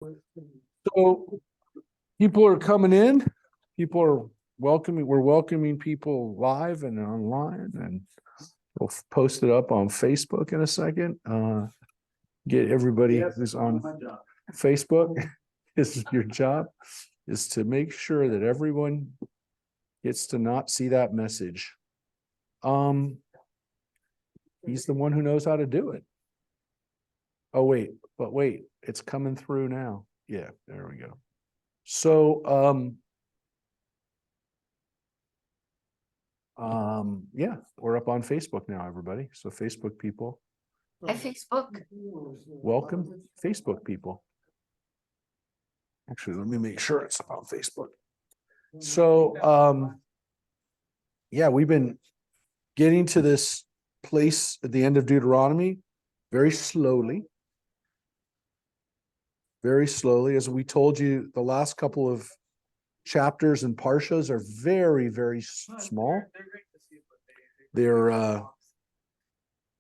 So people are coming in, people are welcoming, we're welcoming people live and online, and we'll post it up on Facebook in a second. Get everybody who's on Facebook. This is your job, is to make sure that everyone gets to not see that message. He's the one who knows how to do it. Oh, wait, it's coming through now. Yeah, there we go. So, yeah, we're up on Facebook now, everybody. So Facebook people. Hi, Facebook. Welcome, Facebook people. Actually, let me make sure it's on Facebook. So, yeah, we've been getting to this place at the end of Deuteronomy very slowly. Very slowly. As we told you, the last couple of chapters and parshas are very, very small. They're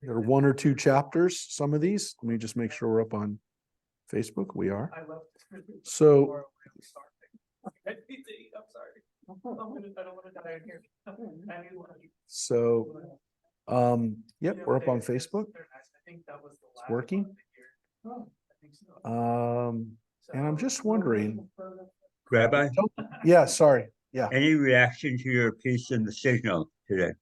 one or two chapters, some of these. Let me just make sure we're up on Facebook. We are. So yep, we're up on Facebook. It's working. And I'm just wondering, Rabbi? Yeah, sorry. Yeah. Any reaction to your piece in the Signal today?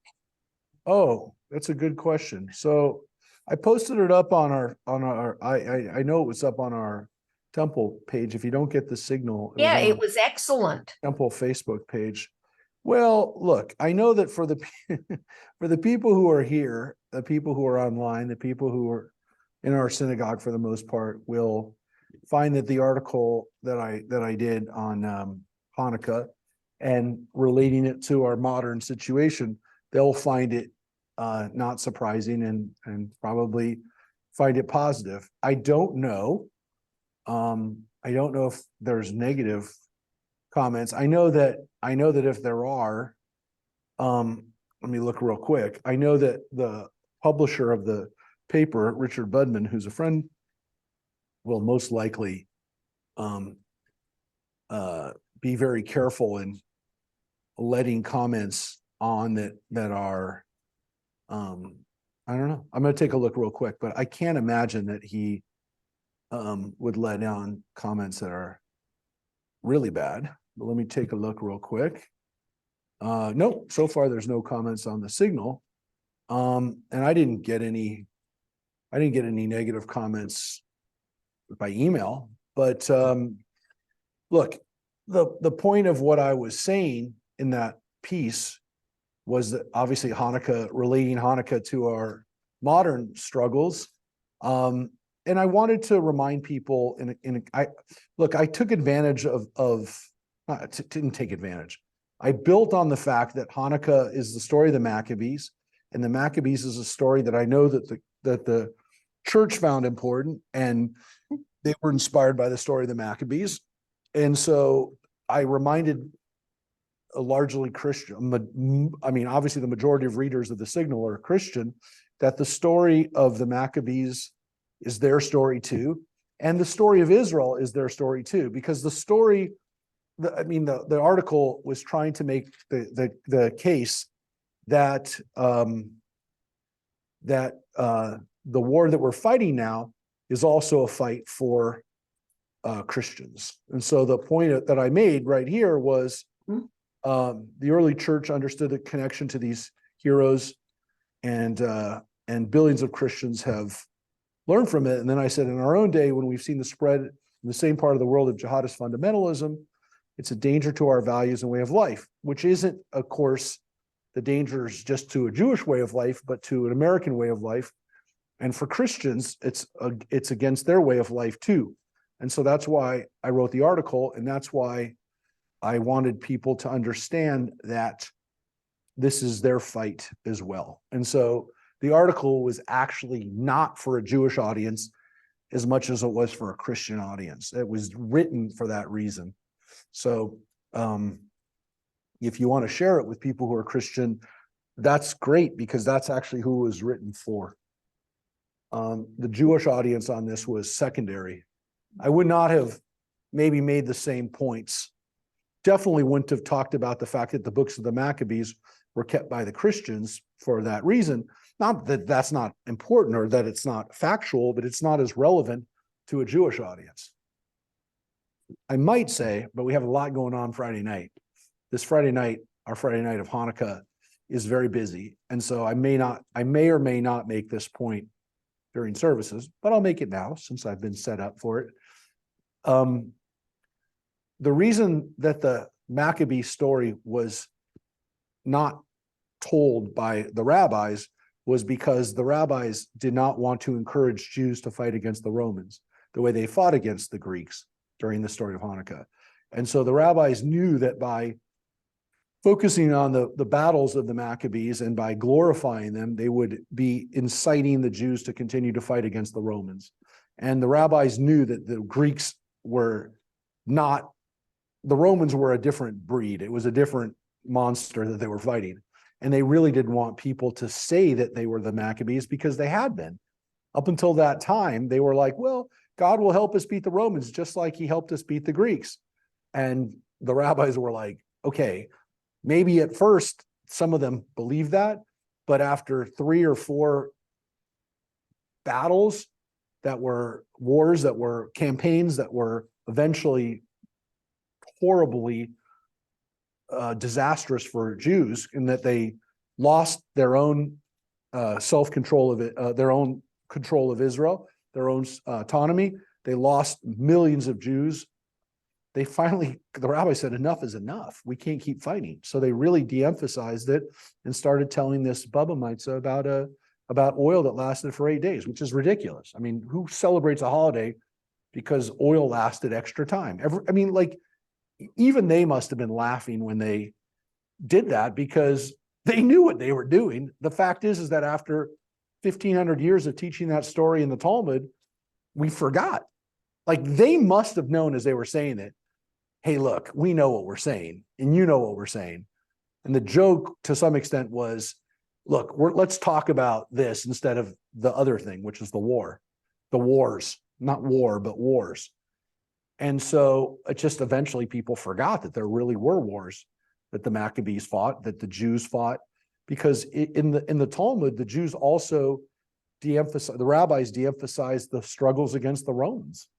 Oh, that's a good question. So I posted it up on our I know it was up on our Temple page. If you don't get the Signal, It was excellent. Temple Facebook page. Well, look, I know that for the for the people who are here, the people who are online, the people who are in our synagogue for the most part will find that the article that I did on Hanukkah and relating it to our modern situation, they'll find it not surprising and probably find it positive. I don't know. I don't know if there's negative comments. I know that if there are, let me look real quick. I know that the publisher of the paper, Richard Budman, who's a friend, will most likely be very careful in letting comments on that are I don't know. I'm going to take a look real quick, but I can't imagine that he would let down comments that are really bad. But let me take a look real quick. No, so far there's no comments on the Signal. And I didn't get any negative comments by email, but look, the point of what I was saying in that piece was that obviously relating Hanukkah to our modern struggles. And I wanted to remind people I took advantage didn't take advantage. I built on the fact that Hanukkah is the story of the Maccabees, and the Maccabees is a story that I know that the church found important, and they were inspired by the story of the Maccabees. And so I reminded a largely Christian, I mean, obviously the majority of readers of the Signal are Christian, that the story of the Maccabees is their story too. And the story of Israel is their story too, because the article was trying to make the case that the war that we're fighting now is also a fight for Christians. And so the point that I made right here was the early church understood the connection to these heroes, and billions of Christians have learned from it. And then I said, in our own day, when we've seen the spread in the same part of the world of jihadist fundamentalism, it's a danger to our values and way of life, which isn't, of course, the dangers just to a Jewish way of life, but to an American way of life. And for Christians, it's against their way of life too. And so that's why I wrote the article, and that's why I wanted people to understand that this is their fight as well. And so the article was actually not for a Jewish audience as much as it was for a Christian audience. It was written for that reason. So if you want to share it with people who are Christian, that's great, because that's actually who it was written for. The Jewish audience on this was secondary. I would not have maybe made the same points. Definitely wouldn't have talked about the fact that the books of the Maccabees were kept by the Christians for that reason. Not that that's not important or that it's not factual, but it's not as relevant to a Jewish audience. I might say, but we have a lot going on Friday night. This Friday night, our Friday night of Hanukkah, is very busy. And so I may or may not make this point during services, but I'll make it now since I've been set up for it. The reason that the Maccabee story was not told by the rabbis was because the rabbis did not want to encourage Jews to fight against the Romans the way they fought against the Greeks during the story of Hanukkah. And so the rabbis knew that by focusing on the battles of the Maccabees and by glorifying them, they would be inciting the Jews to continue to fight against the Romans. And the rabbis knew that the Greeks were not, the Romans were a different breed. It was a different monster that they were fighting. And they really didn't want people to say that they were the Maccabees because they had been. Up until that time, they were like, well, God will help us beat the Romans just like he helped us beat the Greeks. And the rabbis were like, okay, maybe at first some of them believed that, but after 3 or 4 battles that were wars, that were campaigns that were eventually horribly disastrous for Jews in that they lost their own self-control of it, their own control of Israel, their own autonomy. They lost millions of Jews. They finally, the rabbi said, enough is enough. We can't keep fighting. So they really de-emphasized it and started telling this Baba Mitzvah about oil that lasted for 8 days, which is ridiculous. I mean, who celebrates a holiday because oil lasted extra time? Even they must have been laughing when they did that because they knew what they were doing. The fact is that after 1,500 years of teaching that story in the Talmud, we forgot. Like they must have known as they were saying it, hey, look, we know what we're saying and you know what we're saying. And the joke to some extent was, look, let's talk about this instead of the other thing, which is the wars, not war, but wars. And so it just eventually people forgot that there really were wars that the Maccabees fought, that the Jews fought, because in the Talmud, the Jews also the rabbis de-emphasized the struggles against the Romans.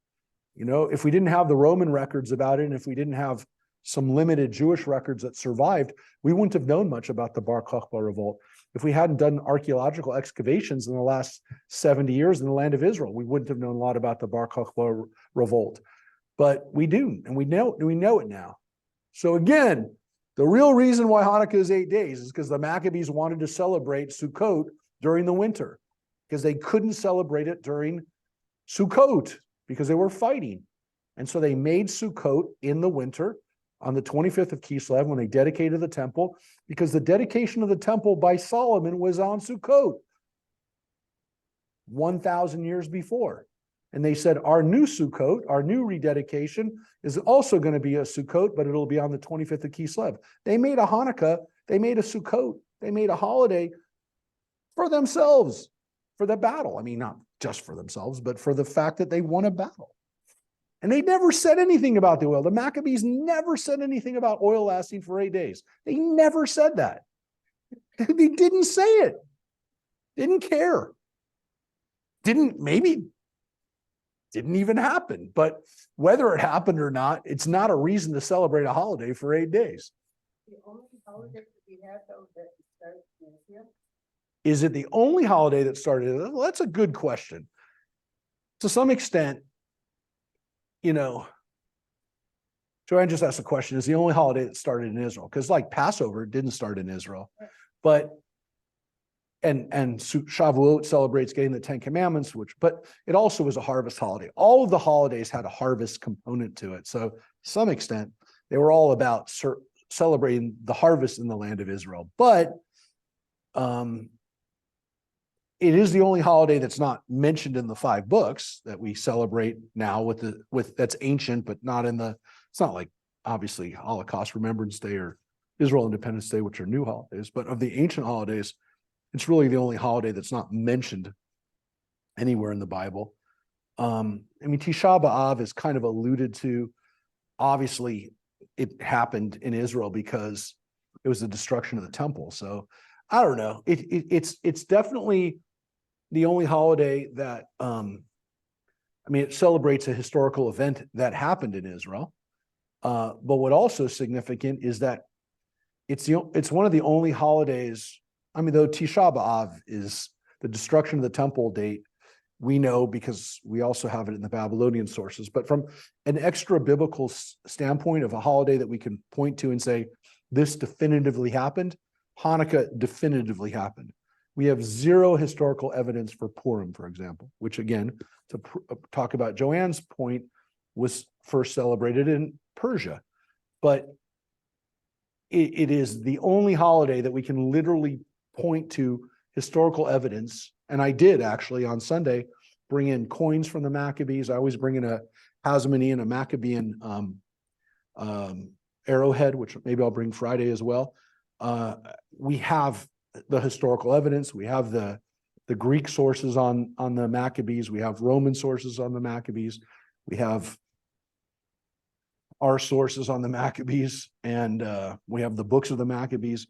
You know, if we didn't have the Roman records about it, and if we didn't have some limited Jewish records that survived, we wouldn't have known much about the Bar Kokhba revolt. If we hadn't done archaeological excavations in the last 70 years in the land of Israel, we wouldn't have known a lot about the Bar Kokhba revolt. But we do, and we know it now. So again, the real reason why Hanukkah is 8 days is because the Maccabees wanted to celebrate Sukkot during the winter, because they couldn't celebrate it during Sukkot because they were fighting. And so they made Sukkot in the winter on the 25th of Kislev when they dedicated the temple, because the dedication of the temple by Solomon was on Sukkot 1,000 years before. And they said, our new Sukkot, our new rededication is also going to be a Sukkot, but it'll be on the 25th of Kislev. They made a Hanukkah, they made a Sukkot, they made a holiday for themselves, for the battle. I mean, not just for themselves, but for the fact that they won a battle. And they never said anything about the oil. The Maccabees never said anything about oil lasting for 8 days. They never said that. They didn't say it. Didn't care. Didn't even happen. But whether it happened or not, it's not a reason to celebrate a holiday for 8 days. The only holiday that we had though that started in Israel? Is it the only holiday that started? Well, that's a good question. To some extent, you know, Joanne just asked a question, is the only holiday that started in Israel? Because like Passover didn't start in Israel, but and Shavuot celebrates getting the 10 Commandments, but it also was a harvest holiday. All of the holidays had a harvest component to it. So to some extent, they were all about celebrating the harvest in the land of Israel. But it is the only holiday that's not mentioned in the 5 books that we celebrate now with that's ancient, but not in it's not like obviously Holocaust Remembrance Day or Israel Independence Day, which are new holidays, but of the ancient holidays, it's really the only holiday that's not mentioned anywhere in the Bible. I mean, Tisha B'Av is kind of alluded to. Obviously, it happened in Israel because it was the destruction of the temple. So I don't know. It's definitely the only holiday that I mean, it celebrates a historical event that happened in Israel. But what also is significant is that it's one of the only holidays. I mean, though Tisha B'Av is the destruction of the temple date, we know because we also have it in the Babylonian sources. But from an extra biblical standpoint of a holiday that we can point to and say, this definitively happened, Hanukkah definitively happened. We have zero historical evidence for Purim, for example, which again, to talk about Joanne's point, was first celebrated in Persia. But it is the only holiday that we can literally point to historical evidence. And I did actually on Sunday bring in coins from the Maccabees. I always bring in a Hasmonean, a Maccabean arrowhead, which maybe I'll bring Friday as well. We have the historical evidence. We have the Greek sources on the Maccabees. We have Roman sources on the Maccabees. We have our sources on the Maccabees, and we have the books of the Maccabees.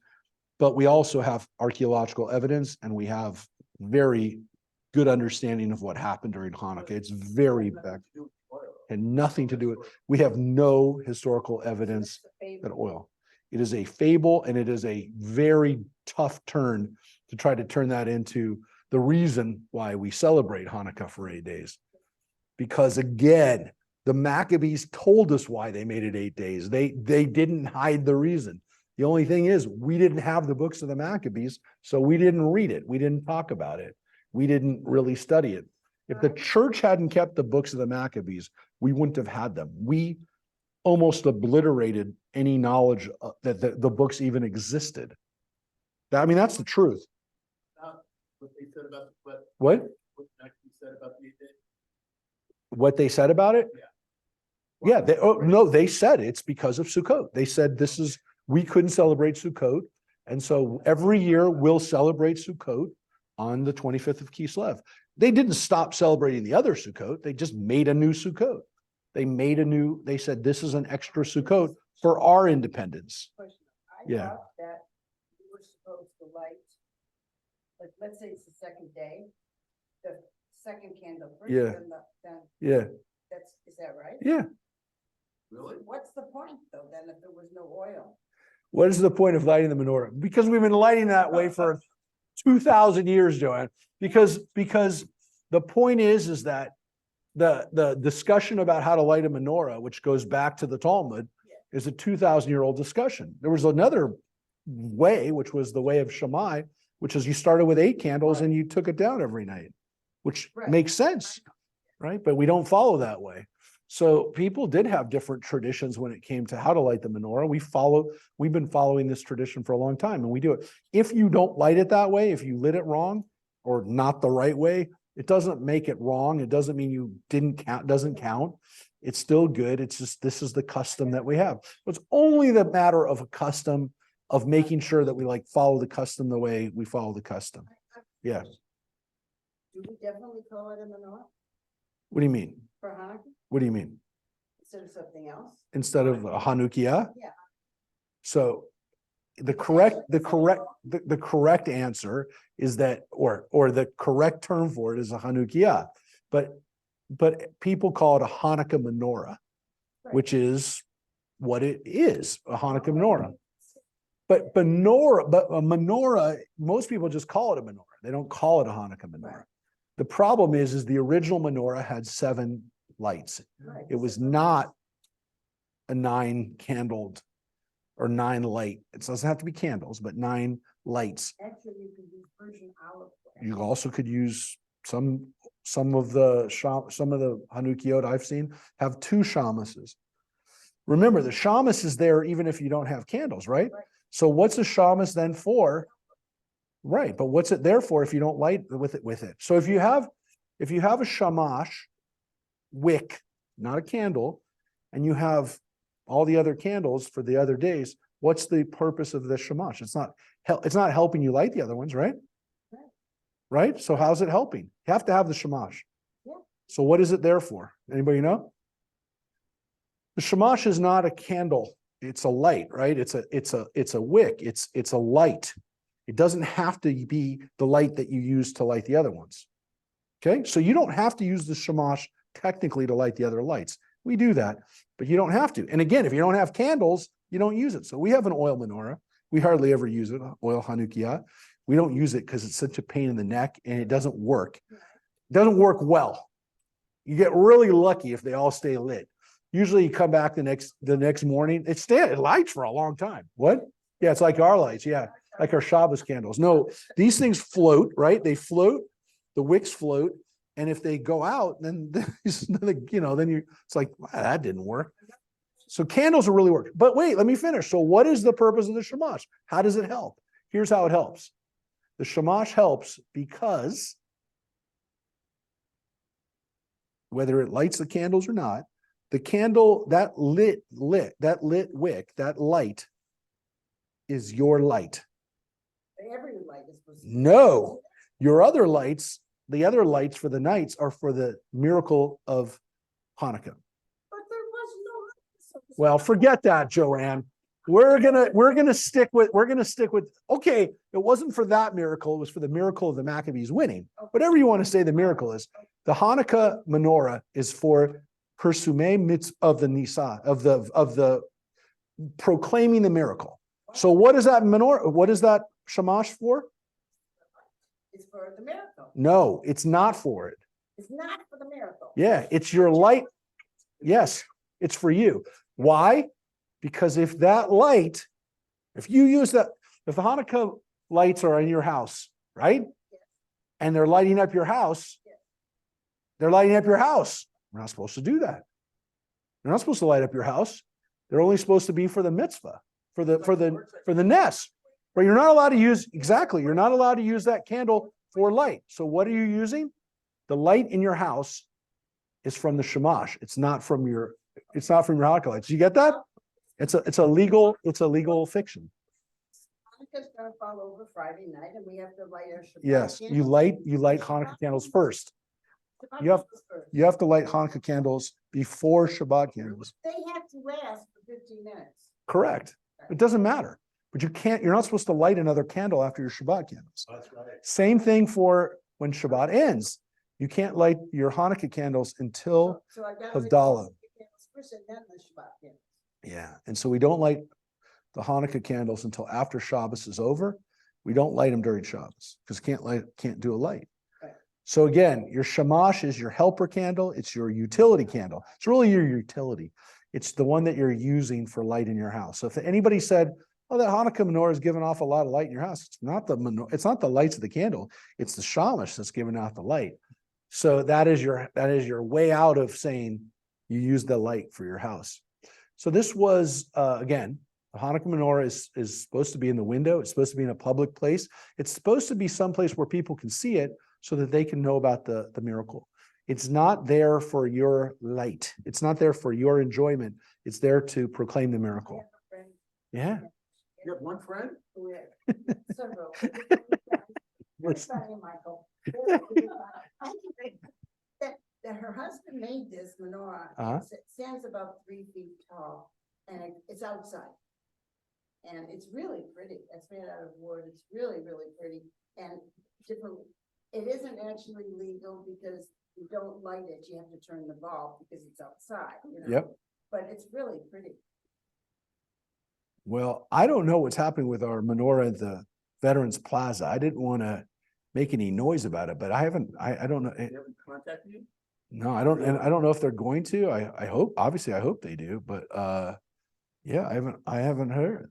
But we also have archaeological evidence, and we have very good understanding of what happened during Hanukkah. It's very back and nothing to do with. We have no historical evidence that oil. It is a fable, and it is a very tough turn to try to turn that into the reason why we celebrate Hanukkah for 8 days. Because again, the Maccabees told us why they made it 8 days. They didn't hide the reason. The only thing is we didn't have the books of the Maccabees, so we didn't read it. We didn't talk about it. We didn't really study it. If the church hadn't kept the books of the Maccabees, we wouldn't have had them. We almost obliterated any knowledge that the books even existed. I mean, that's the truth. What they said about What? what actually said about the 8 days? What they said about it? Yeah. Yeah, no, they said it's because of Sukkot. They said we couldn't celebrate Sukkot. And so every year we'll celebrate Sukkot on the 25th of Kislev. They didn't stop celebrating the other Sukkot. They just made a new Sukkot. They said this is an extra Sukkot for our independence. Question. I Yeah. thought that you were supposed to light, like, let's say it's the second day, the second candle first, Yeah. then Yeah, is that right? yeah. Really? What's the point though, then, if there was no oil? What is the point of lighting the menorah? Because we've been lighting that way for 2,000 years, Joanne. Because the point is that the discussion about how to light a menorah, which goes back to the Talmud, is a 2,000-year-old discussion. There was another way, which was the way of Shammai, which is you started with 8 candles and you took it down every night, which Right. makes sense, right? But we don't follow that way. So people did have different traditions when it came to how to light the menorah. We've been following this tradition for a long time, and we do it. If you don't light it that way, if you lit it wrong or not the right way, it doesn't make it wrong. It doesn't mean you didn't count, doesn't count. It's still good. It's just, this is the custom that we have. It's only the matter of a custom of making sure that we like follow the custom the way we follow the custom. Yeah. Do we definitely call it a menorah What do you mean? for Hanukkah What do you mean? instead of something else? Instead of a Hanukkah? Yeah. So the correct answer is that, or the correct term for it is a Hanukkah, but people call it a Hanukkah menorah, which is what it is, a Hanukkah menorah. But a menorah, most people just call it a menorah. They don't call it a Hanukkah menorah. The problem is the original menorah had 7 lights. Right. It was not a 9-candled or 9 light. It doesn't have to be candles, but 9 lights. Actually, you could use Persian olive oil. You also could use some of the Hanukkot I've seen have 2 shamases. Remember, the shamas is there even if you don't have candles, right? Right. So what's a shamas then for? Right, but what's it there for if you don't light with it? So if you have a shamash wick, not a candle, and you have all the other candles for the other days, what's the purpose of the shamash? It's not helping you light the other ones, right? Right. Right? So how's it helping? You have to have the shamash. Yeah. So what is it there for? Anybody know? The shamash is not a candle. It's a light, right? It's a wick. It's a light. It doesn't have to be the light that you use to light the other ones. Okay, so you don't have to use the shamash technically to light the other lights. We do that, but you don't have to. And again, if you don't have candles, you don't use it. So we have an oil menorah. We hardly ever use it, oil Hanukkah. We don't use it because it's such a pain in the neck and it doesn't work. It doesn't work well. You get really lucky if they all stay lit. Usually you come back the next morning, it lights for a long time. What? Yeah, it's like our lights. Yeah, like our Shabbos candles. No, these things float, right? They float, the wicks float. And if they go out, then it's like, wow, that didn't work. So candles will really work. But wait, let me finish. So what is the purpose of the shamash? How does it help? Here's how it helps. The shamash helps because whether it lights the candles or not, the candle, that lit wick, that light is your light. Every light is supposed to. No, your other lights, the other lights for the nights are for the miracle of Hanukkah. But there was no. Well, forget that, Joanne. We're gonna stick with okay, it wasn't for that miracle, it was for the miracle of the Maccabees winning. Whatever you want to say the miracle is. The Hanukkah menorah is for Persume mitz of the Nisa, of the proclaiming the miracle. So what is that menorah? What is that shamash for? It's for the miracle. No, it's not for it. It's not for the miracle. Yeah, it's your light. Yes, it's for you. Why? Because if that light, if you use that, if the Hanukkah lights are in your house, right? Yes. And they're lighting up your house, Yes. they're lighting up your house. We're not supposed to do that. They're not supposed to light up your house. They're only supposed to be for the mitzvah, for the nest. But you're not allowed to use, exactly, you're not allowed to use that candle for light. So what are you using? The light in your house is from the shamash. It's not from your Hanukkah lights. You get that? It's a legal fiction. Hanukkah's gonna fall over Friday night and we have to light our Shabbat Yes, you candles. light Hanukkah candles first. Shabbat you have- candles first. You have to light Hanukkah candles before Shabbat candles. They have to last for 15 minutes. Correct. It doesn't matter. But you're not supposed to light another candle after your Shabbat candles. That's right. Same thing for when Shabbat ends. You can't light your Hanukkah candles until, So I gotta light Havdalah. the candles first and then the Shabbat candles. yeah. And so we don't light the Hanukkah candles until after Shabbos is over. We don't light them during Shabbos because can't do a light. Right. So again, your shamash is your helper candle. It's your utility candle. It's really your utility. It's the one that you're using for light in your house. So if anybody said, oh, that Hanukkah menorah is giving off a lot of light in your house, it's not it's not the lights of the candle. It's the shamash that's giving out the light. So that is your way out of saying you use the light for your house. So this was again, the Hanukkah menorah is supposed to be in the window. It's supposed to be in a public place. It's supposed to be someplace where people can see it so that they can know about the miracle. It's not there for your light. It's not there for your enjoyment. It's there to proclaim the I miracle. have a friend Yeah. You have one friend? who had several. Everybody, Michael. I think that her husband made this menorah. Uh-huh. It stands about 3 feet tall and it's outside. And it's really pretty. It's made out of wood. It's really, really pretty and different. It isn't actually legal because you don't light it. You have to turn the bulb because it's outside, you know? Yep. But it's really pretty. Well, I don't know what's happening with our menorah at the Veterans Plaza. I didn't want to make any noise about it, but I don't know. They haven't contacted you? No, I don't, and I don't know if they're going to. I hope, obviously, I hope they do, but yeah, I haven't heard.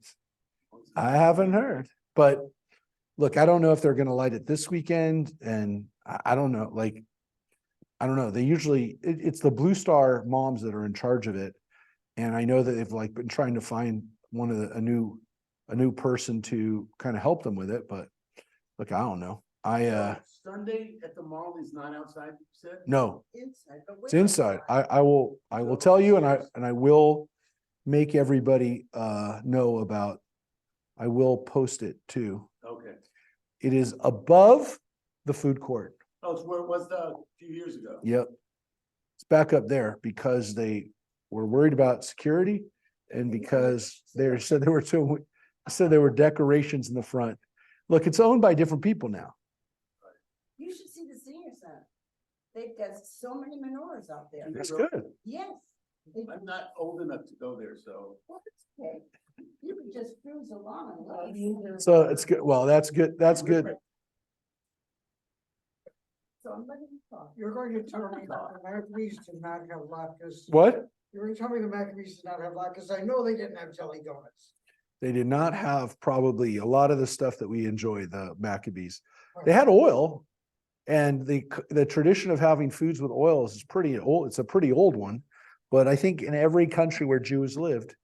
I haven't heard. But look, I don't know if they're going to light it this weekend, and I don't know. Like, I don't know. They usually it's the Blue Star moms that are in charge of it, and I know that they've like been trying to find a new person to kind of help them with it. But look, I don't know. Sunday at the mall is not outside, you said? No, Inside. But it's we're inside. outside. I will tell you, and I will make everybody know about. I will post it too. Okay. It is above the food court. Oh, it's where it was a few years ago. Yep. back up there because they were worried about security and because they said there were decorations in the front. Look, it's owned by different people now. You should see the senior center. They've got so many menorahs out there. That's good. Yes. They- I'm not old enough to go there, so. Well, it's okay. You can just cruise along. and look. So it's good. Well, that's good. That's good. So I'm letting you talk. You're going to tell me that the Maccabees did not have latkes. What? You're going to tell me the Maccabees did not have latkes. I know they didn't have jelly donuts. They did not have probably a lot of the stuff that we enjoy, the Maccabees. They had oil, and the tradition of having foods with oils is pretty old. It's a pretty old one, but I think in every country where Jews lived,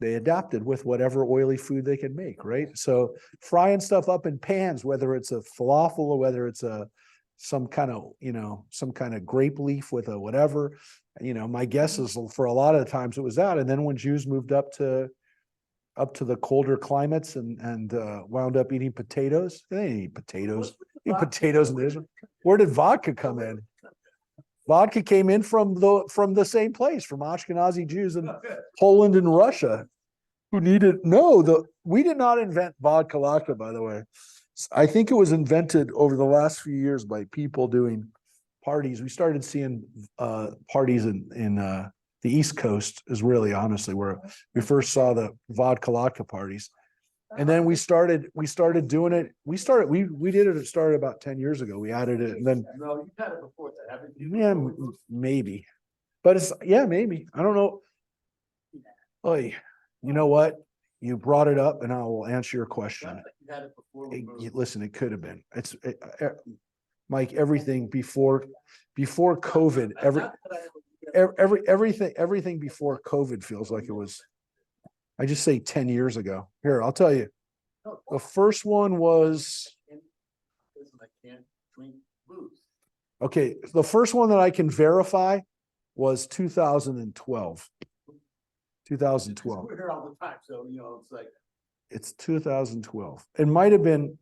they adapted with whatever oily food they could make, right? So frying stuff up in pans, whether it's a falafel or whether it's some kind of grape leaf with a whatever, my guess is for a lot of the times it was that. And then when Jews moved up to the colder climates and wound up eating potatoes, they didn't eat potatoes. Eat potatoes in Israel. Where did vodka come in? Vodka came in from the same place, from Ashkenazi Jews in Poland and Russia, who we did not invent vodka vodka, by the way. I think it was invented over the last few years by people doing parties. We started seeing parties in the East Coast is really honestly where we first saw the vodka parties. And then we started doing it. We did it. It started about 10 years ago. We added it, and then No, you've had it before, haven't you? yeah, maybe, but maybe. I don't know. Oy, you know what? You brought it up, and I will answer your question. You had it before. Listen, it could have been. Mike. Everything before COVID. Everything before COVID feels like it was. I just say 10 years ago. Here, I'll tell you. The first one was. I can't drink booze. Okay, the first one that I can verify was 2012. 2012. We're here all the time, so it's like. It's 2012. It might have been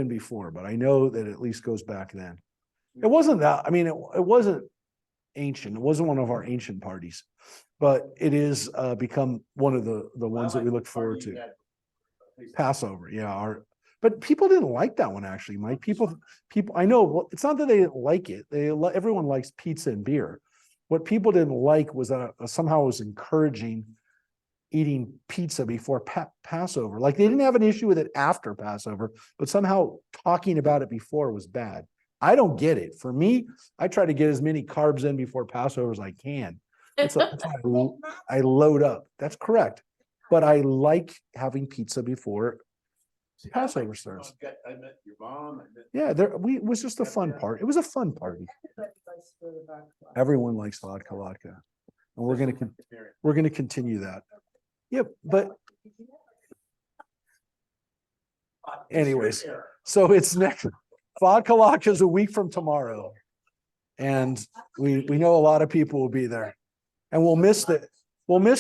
before, but I know that it at least goes back then. It wasn't that. I mean, it wasn't ancient. It wasn't one of our ancient parties, but it is become one of the ones that we look forward to. Passover, yeah. But people didn't like that one actually, Mike. People. I know. Well, it's not that they didn't like it. Everyone likes pizza and beer. What people didn't like was that somehow it was encouraging eating pizza before Passover. Like they didn't have an issue with it after Passover, but somehow talking about it before was bad. I don't get it. For me, I try to get as many carbs in before Passover as I can. That's why I load up. That's correct. But I like having pizza before Passover starts. I met your mom. Yeah, it was just a fun part. It was a fun party. Everyone likes vodka, and we're gonna continue that. Yep, but anyways, so it's next. Vodka is a week from tomorrow, and we know a lot of people will be there, and we'll miss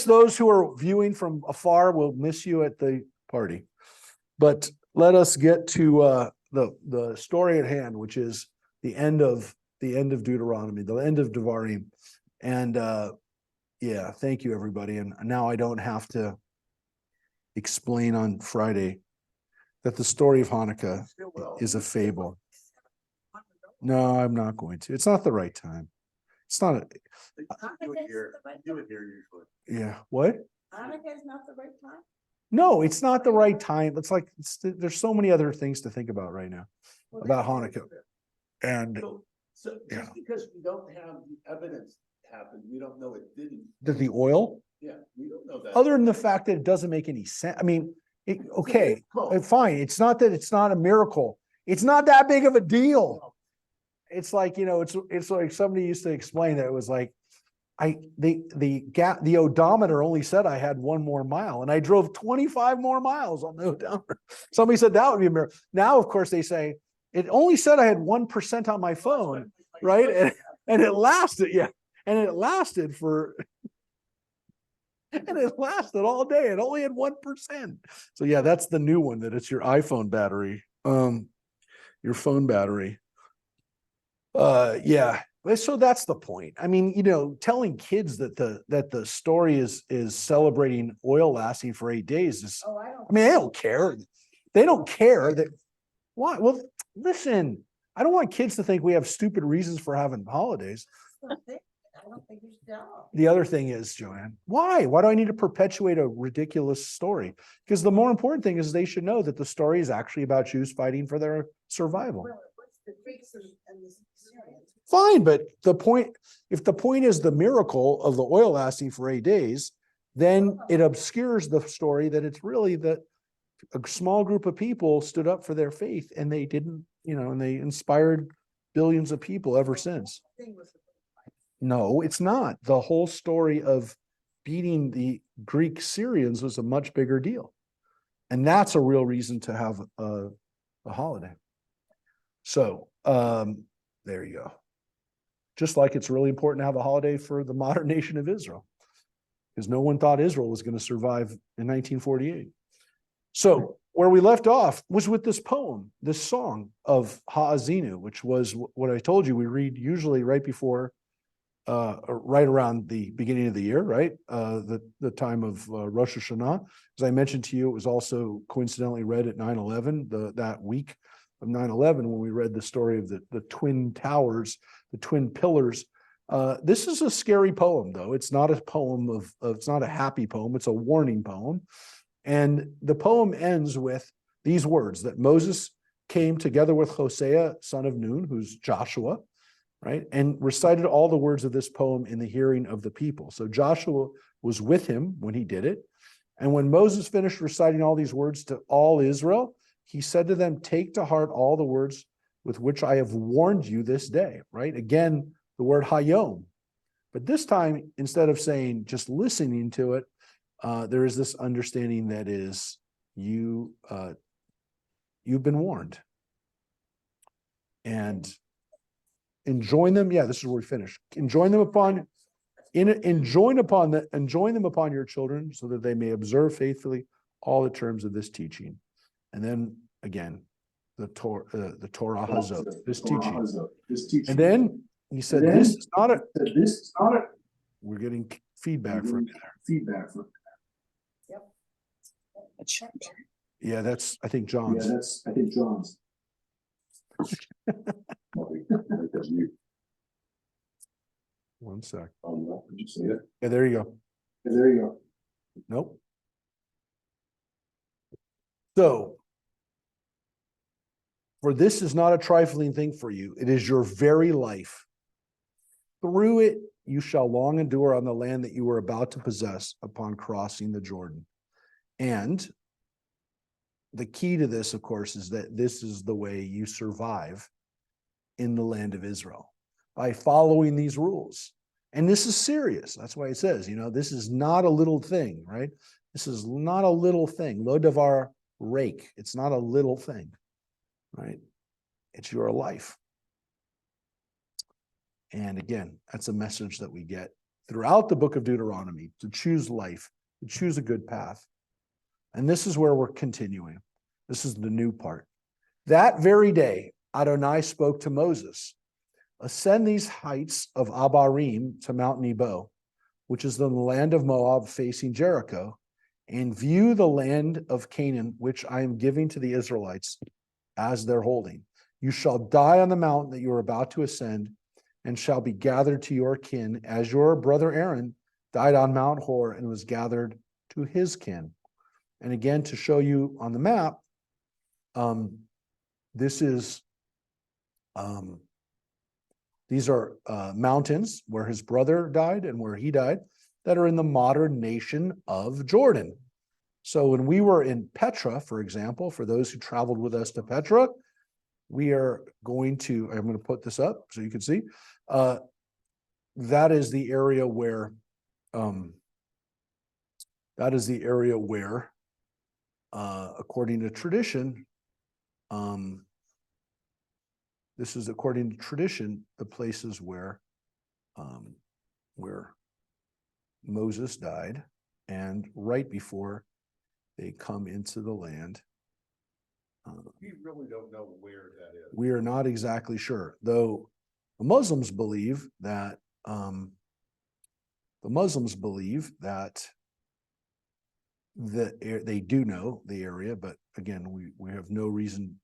those who are viewing from afar. We'll miss you at the party. But let us get to the story at hand, which is the end of Deuteronomy, the end of Devarim. And yeah, thank you everybody. And now I don't have to explain on Friday that the story of Hanukkah is a fable. No, I'm not going to. It's not the right time. It's not. Do it here usually. Yeah. What? Hanukkah is not the right time? No, it's not the right time. It's like there's so many other things to think about right now about Hanukkah. And So Yeah. just because we don't have the evidence happen, we don't know it didn't. the oil, Yeah, we don't know that. other than the fact that it doesn't make any sense. I mean, okay, fine. It's not that it's not a miracle. It's not that big of a deal. It's like, it's like somebody used to explain that it was like, the odometer only said I had one more mile and I drove 25 more miles on the odometer. Somebody said that would be a miracle. Now, of course, they say it only said I had 1% on my phone, right? And it lasted, yeah. And it lasted all day. It only had 1%. So yeah, that's the new one, that it's your iPhone battery, your phone battery. Yeah. So that's the point. I mean, you know, telling kids that the story is celebrating oil lasting for 8 days is, Oh, I don't. I mean, they don't care. They don't care that. Why? Well, listen, I don't want kids to think we have stupid reasons for having holidays. I don't think you should tell. The other thing is, Joanne, why? Why do I need to perpetuate a ridiculous story? Because the more important thing is they should know that the story is actually about Jews fighting for their survival. Well, what's the Greeks and the Syrians? Fine, but the point, if the point is the miracle of the oil lasting for 8 days, then it obscures the story that it's really that a small group of people stood up for their faith and they didn't, you know, and they inspired billions of people ever since. Thing was. No, it's not. The whole story of beating the Greek Syrians was a much bigger deal. And that's a real reason to have a holiday. So there you go. Just like it's really important to have a holiday for the modern nation of Israel, because no one thought Israel was going to survive in 1948. So where we left off was with this poem, this song of Ha'azinu, which was what I told you we read usually right before, right around the beginning of the year, right? The time of Rosh Hashanah. As I mentioned to you, it was also coincidentally read at 9/11, that week of 9/11, when we read the story of the twin towers, the twin pillars. This is a scary poem, though. It's not a poem it's not a happy poem. It's a warning poem. And the poem ends with these words that Moses came together with Hosea, son of Nun, who's Joshua, right? And recited all the words of this poem in the hearing of the people. So Joshua was with him when he did it. And when Moses finished reciting all these words to all Israel, he said to them, take to heart all the words with which I have warned you this day, right? Again, the word hayom. But this time, instead of saying just listening to it, there is this understanding that is you've been warned. And enjoin them. Yeah, this is where we finish. Enjoin them upon your children, so that they may observe faithfully all the terms of this teaching. And then again, the Torah Hazot, this teaching. And then he said, this is not a. We're getting feedback from there. Yeah, that's I think John's. One sec. Yeah, there you go. Nope. So, for this is not a trifling thing for you. It is your very life. Through it, you shall long endure on the land that you are about to possess upon crossing the Jordan. And the key to this, of course, is that this is the way you survive in the land of Israel, by following these rules. And this is serious. That's why it says, you know, this is not a little thing, right? This is not a little thing. Lo davar rake. It's not a little thing, right? It's your life. And again, that's a message that we get throughout the book of Deuteronomy, to choose life, to choose a good path. And this is where we're continuing. This is the new part. That very day, Adonai spoke to Moses, ascend these heights of Abarim to Mount Nebo, which is the land of Moab facing Jericho, and view the land of Canaan, which I am giving to the Israelites as their holding. You shall die on the mountain that you are about to ascend, and shall be gathered to your kin, as your brother Aaron died on Mount Hor and was gathered to his kin. And again, to show you on the map, these are mountains where his brother died and where he died, that are in the modern nation of Jordan. So when we were in Petra, for example, for those who traveled with us to Petra, we are going to, I'm going to put this up so you can see, that is the area where, according to tradition, this is according to tradition, the places where Moses died, and right before they come into the land. We really don't know where that is. We are not exactly sure, though The Muslims believe that they do know the area, but again, we have no reason.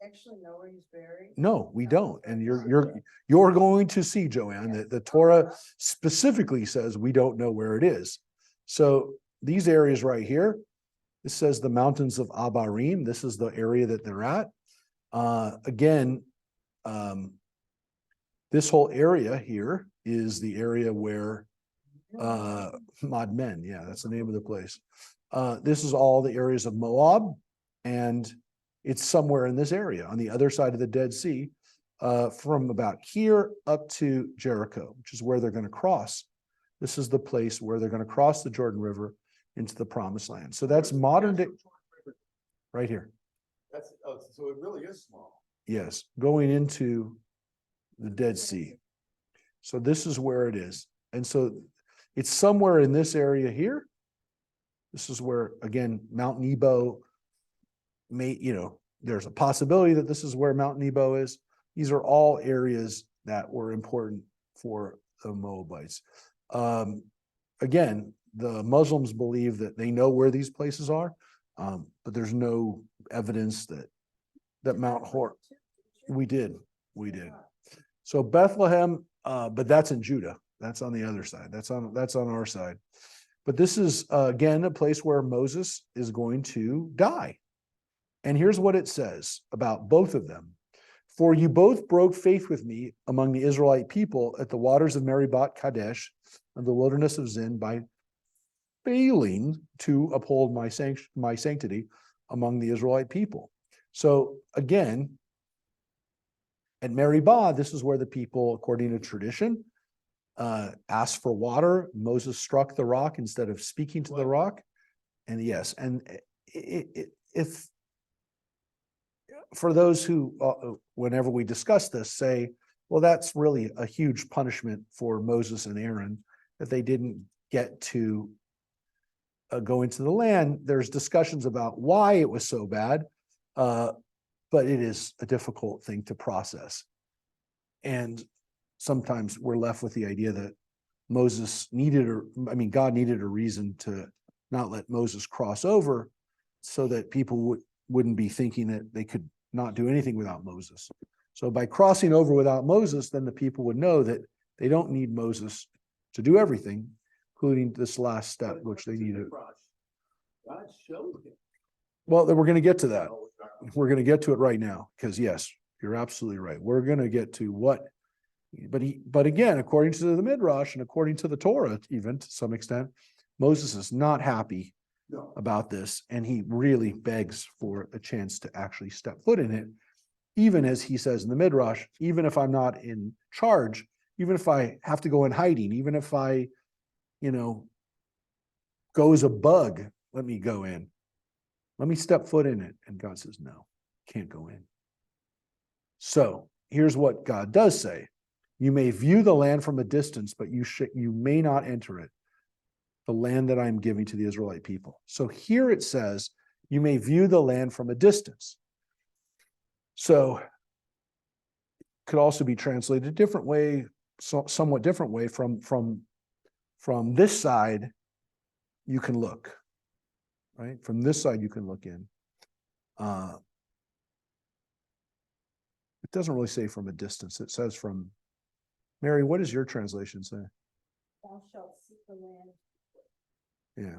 Actually know where he's buried? No, we don't. And you're going to see, Joanne, that the Torah specifically says we don't know where it is. So these areas right here, it says the mountains of Abarim. This is the area that they're at. Again, this whole area here is the area where Madmen, yeah, that's the name of the place. This is all the areas of Moab, and it's somewhere in this area on the other side of the Dead Sea, from about here up to Jericho, which is where they're going to cross. This is the place where they're going to cross the Jordan River into the Promised Land. So that's modern day, right here. That's, oh, so it really is small. Yes, going into the Dead Sea. So this is where it is. And so it's somewhere in this area here. This is where, again, Mount Nebo there's a possibility that this is where Mount Nebo is. These are all areas that were important for the Moabites. Again, the Muslims believe that they know where these places are, but there's no evidence that Mount Hor. We did. So Bethlehem, but that's in Judah. That's on the other side. That's on our side. But this is again a place where Moses is going to die. And here's what it says about both of them. For you both broke faith with me among the Israelite people at the waters of Meribah Kadesh and the wilderness of Zin by failing to uphold my sanctity among the Israelite people. So again, at Meribah, this is where the people, according to tradition, asked for water. Moses struck the rock instead of speaking to the rock. And yes, and if for those who, whenever we discuss this, say, well, that's really a huge punishment for Moses and Aaron that they didn't get to go into the land. There's discussions about why it was so bad, but it is a difficult thing to process. And sometimes we're left with the idea that God needed a reason to not let Moses cross over so that people wouldn't be thinking that they could not do anything without Moses. So by crossing over without Moses, then the people would know that they don't need Moses to do everything, including this last step, which they needed. God showed him. Well, then we're going to get to that. We're going to get to it right now, because yes, you're absolutely right. We're going to get to what, but again, according to the Midrash and according to the Torah, even to some extent, Moses is not happy about this, and he really begs for a chance to actually step foot in it, even as he says in the Midrash, even if I'm not in charge, even if I have to go in hiding, even if I, go as a bug, let me go in. Let me step foot in it. And God says, no, can't go in. So here's what God does say. You may view the land from a distance, but you may not enter it. The land that I'm giving to the Israelite people. So here it says, you may view the land from a distance. So it could also be translated a different way, somewhat different way from this side, you can look, right? From this side, you can look in. It doesn't really say from a distance. It says from, Mary, what does your translation say? Thou shalt see the land. Yeah.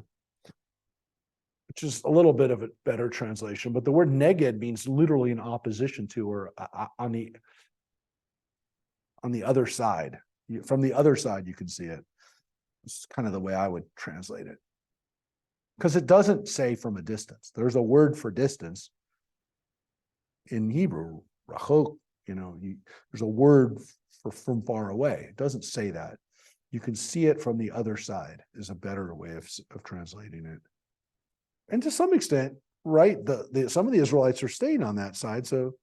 Which is a little bit of a better translation, but the word neged means literally in opposition to, or on the other side. From the other side, you can see it. It's kind of the way I would translate it. Because it doesn't say from a distance. There's a word for distance in Hebrew, rachok, there's a word for from far away. It doesn't say that. You can see it from the other side is a better way of translating it. And to some extent, right, some of the Israelites are staying on that side, so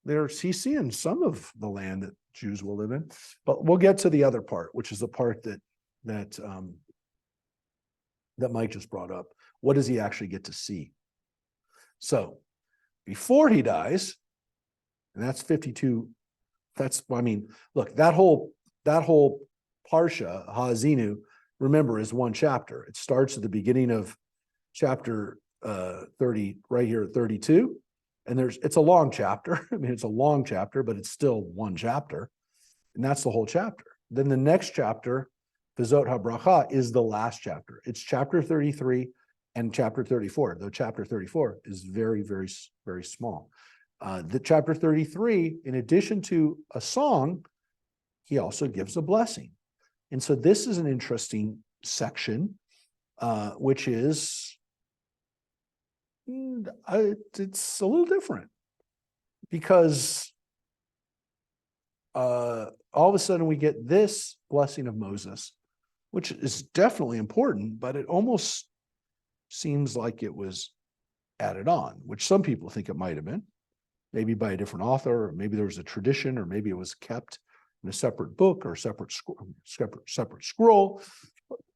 he's seeing some of the land that Jews will live in. But we'll get to the other part, which is the part that Mike just brought up. What does he actually get to see? So before he dies, and that's 52 That's, I mean, look, that whole Parsha, Ha'azinu, remember, is one chapter. It starts at the beginning of chapter 30, right here at 32. And it's a long chapter. I mean, it's a long chapter, but it's still one chapter. And that's the whole chapter. Then the next chapter, V'zot HaBracha, is the last chapter. It's chapter 33 and chapter 34, though chapter 34 is very, very, very small. The chapter 33, in addition to a song, he also gives a blessing. And so this is an interesting section, which is, it's a little different because all of a sudden we get this blessing of Moses, which is definitely important, but it almost seems like it was added on, which some people think it might have been, maybe by a different author, or maybe there was a tradition, or maybe it was kept in a separate book or separate scroll.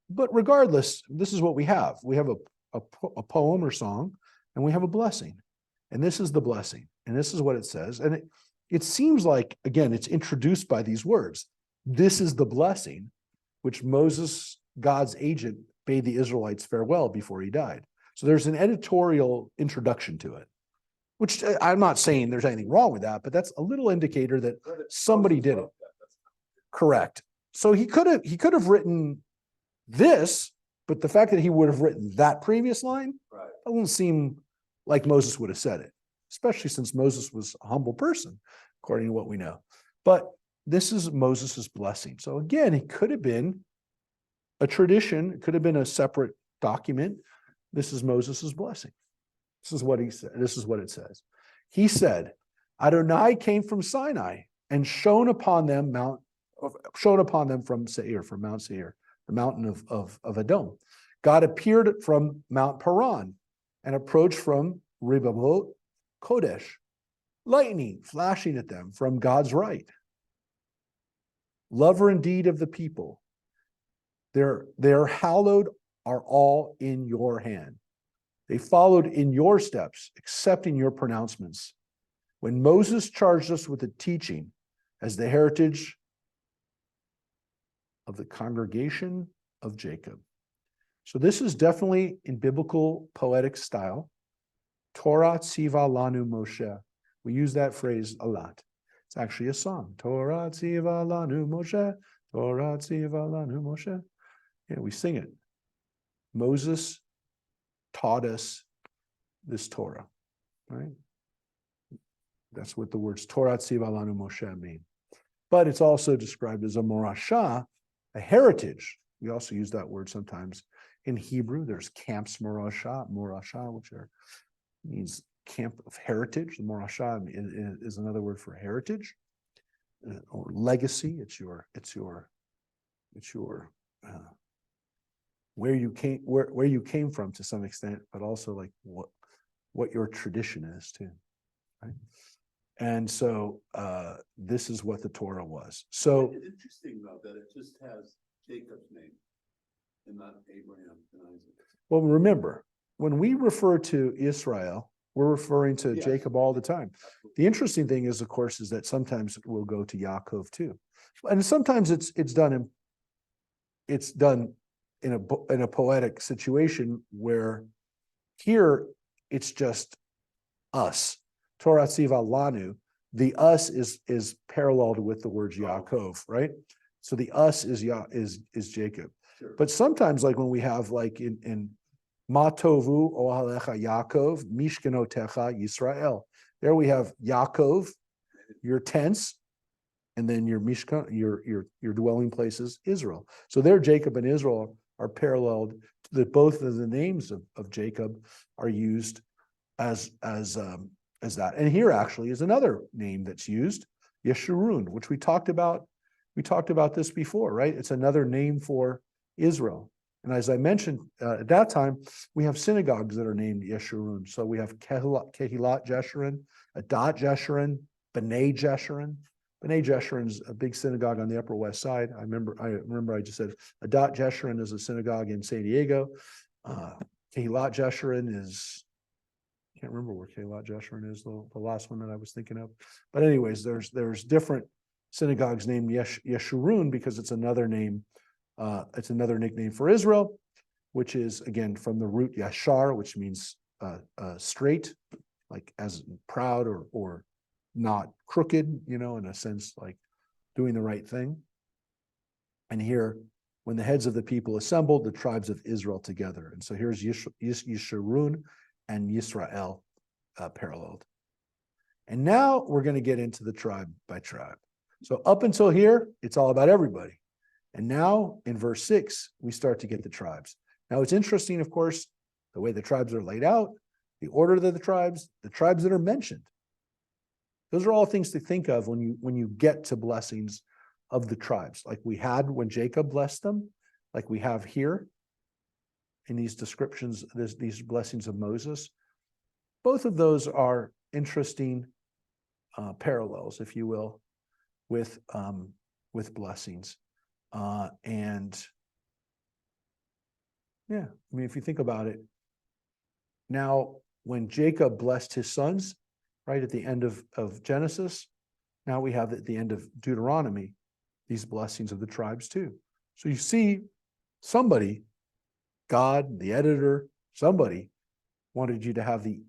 But regardless, this is what we have. We have a poem or song, and we have a blessing. And this is the blessing. And this is what it says. And it seems like, again, it's introduced by these words. This is the blessing, which Moses, God's agent, bade the Israelites farewell before he died. So there's an editorial introduction to it, which I'm not saying there's anything wrong with that, but that's a little indicator that somebody did it. Correct. So he could have written this, but the fact that he would have written that previous line, doesn't seem like Moses would have said it, especially since Moses was a humble person, according to what we know. But this is Moses's blessing. So again, it could have been a tradition. It could have been a separate document. This is Moses's blessing. This is what he said. This is what it says. He said, Adonai came from Sinai and shone upon them from Seir, from Mount Seir, the mountain of Edom. God appeared from Mount Paran and approached from Ribamot Kodesh, lightning flashing at them from God's right. Lover indeed of the people, their hallowed are all in your hand. They followed in your steps, accepting your pronouncements. When Moses charged us with the teaching as the heritage of the congregation of Jacob. So this is definitely in biblical poetic style. Torah tziva lanu Moshe. We use that phrase a lot. It's actually a song. Torah tziva lanu Moshe. Torah tziva lanu Moshe. Yeah, we sing it. Moses taught us this Torah, right? That's what the words Torah tziva lanu Moshe mean. But it's also described as a morasha, a heritage. We also use that word sometimes in Hebrew. There's camps morasha, which means camp of heritage. The morasha is another word for heritage or legacy. It's your where you came from to some extent, but also like what your tradition is too, right? And so this is what the Torah was. So It's interesting though that it just has Jacob's name and not Abraham and Isaac. well, remember, when we refer to Israel, we're referring to Yes. Jacob all the time. The interesting thing is, of course, is that sometimes we'll go to Yaakov too, and sometimes it's done in a poetic situation where here it's just us. Torah tziva lanu. The us is paralleled with the word Yaakov, right? So the us is Jacob. Sure. But sometimes, like when we have like in Ma tovu ohalecha Yaakov, mishkenotecha Yisrael. There we have Yaakov, your tents, and then your mishkan, your dwelling places, Israel. So there, Jacob and Israel are paralleled. That both of the names of Jacob are used as that. And here actually is another name that's used, Yeshurun, which we talked about. We talked about this before, right? It's another name for Israel. And as I mentioned at that time, we have synagogues that are named Yeshurun. So we have Kehilat Jeshurun, Adat Jeshurun, B'nai Jeshurun. B'nai Jeshurun is a big synagogue on the Upper West Side. I remember I just said Adat Jeshurun is a synagogue in San Diego. Kehilat Jeshurun is, I can't remember where Kehilat Jeshurun is, the last one that I was thinking of. But anyways, there's different synagogue's named Yeshurun because it's another name, it's another nickname for Israel, which is again from the root yashar, which means straight, like as proud or not crooked, you know, in a sense, like doing the right thing. And here, when the heads of the people assembled, the tribes of Israel together. And so here's Yeshurun and Yisrael paralleled. And now we're going to get into the tribe by tribe. So up until here, it's all about everybody. And now in verse 6, we start to get the tribes. Now it's interesting, of course, the way the tribes are laid out, the order of the tribes that are mentioned. Those are all things to think of when you get to blessings of the tribes, like we had when Jacob blessed them, like we have here in these descriptions, these blessings of Moses. Both of those are interesting parallels, if you will, with blessings. And yeah, I mean, if you think about it, now when Jacob blessed his sons, right at the end of Genesis, now we have at the end of Deuteronomy, these blessings of the tribes too. So you see somebody, God, the editor, somebody wanted you to have the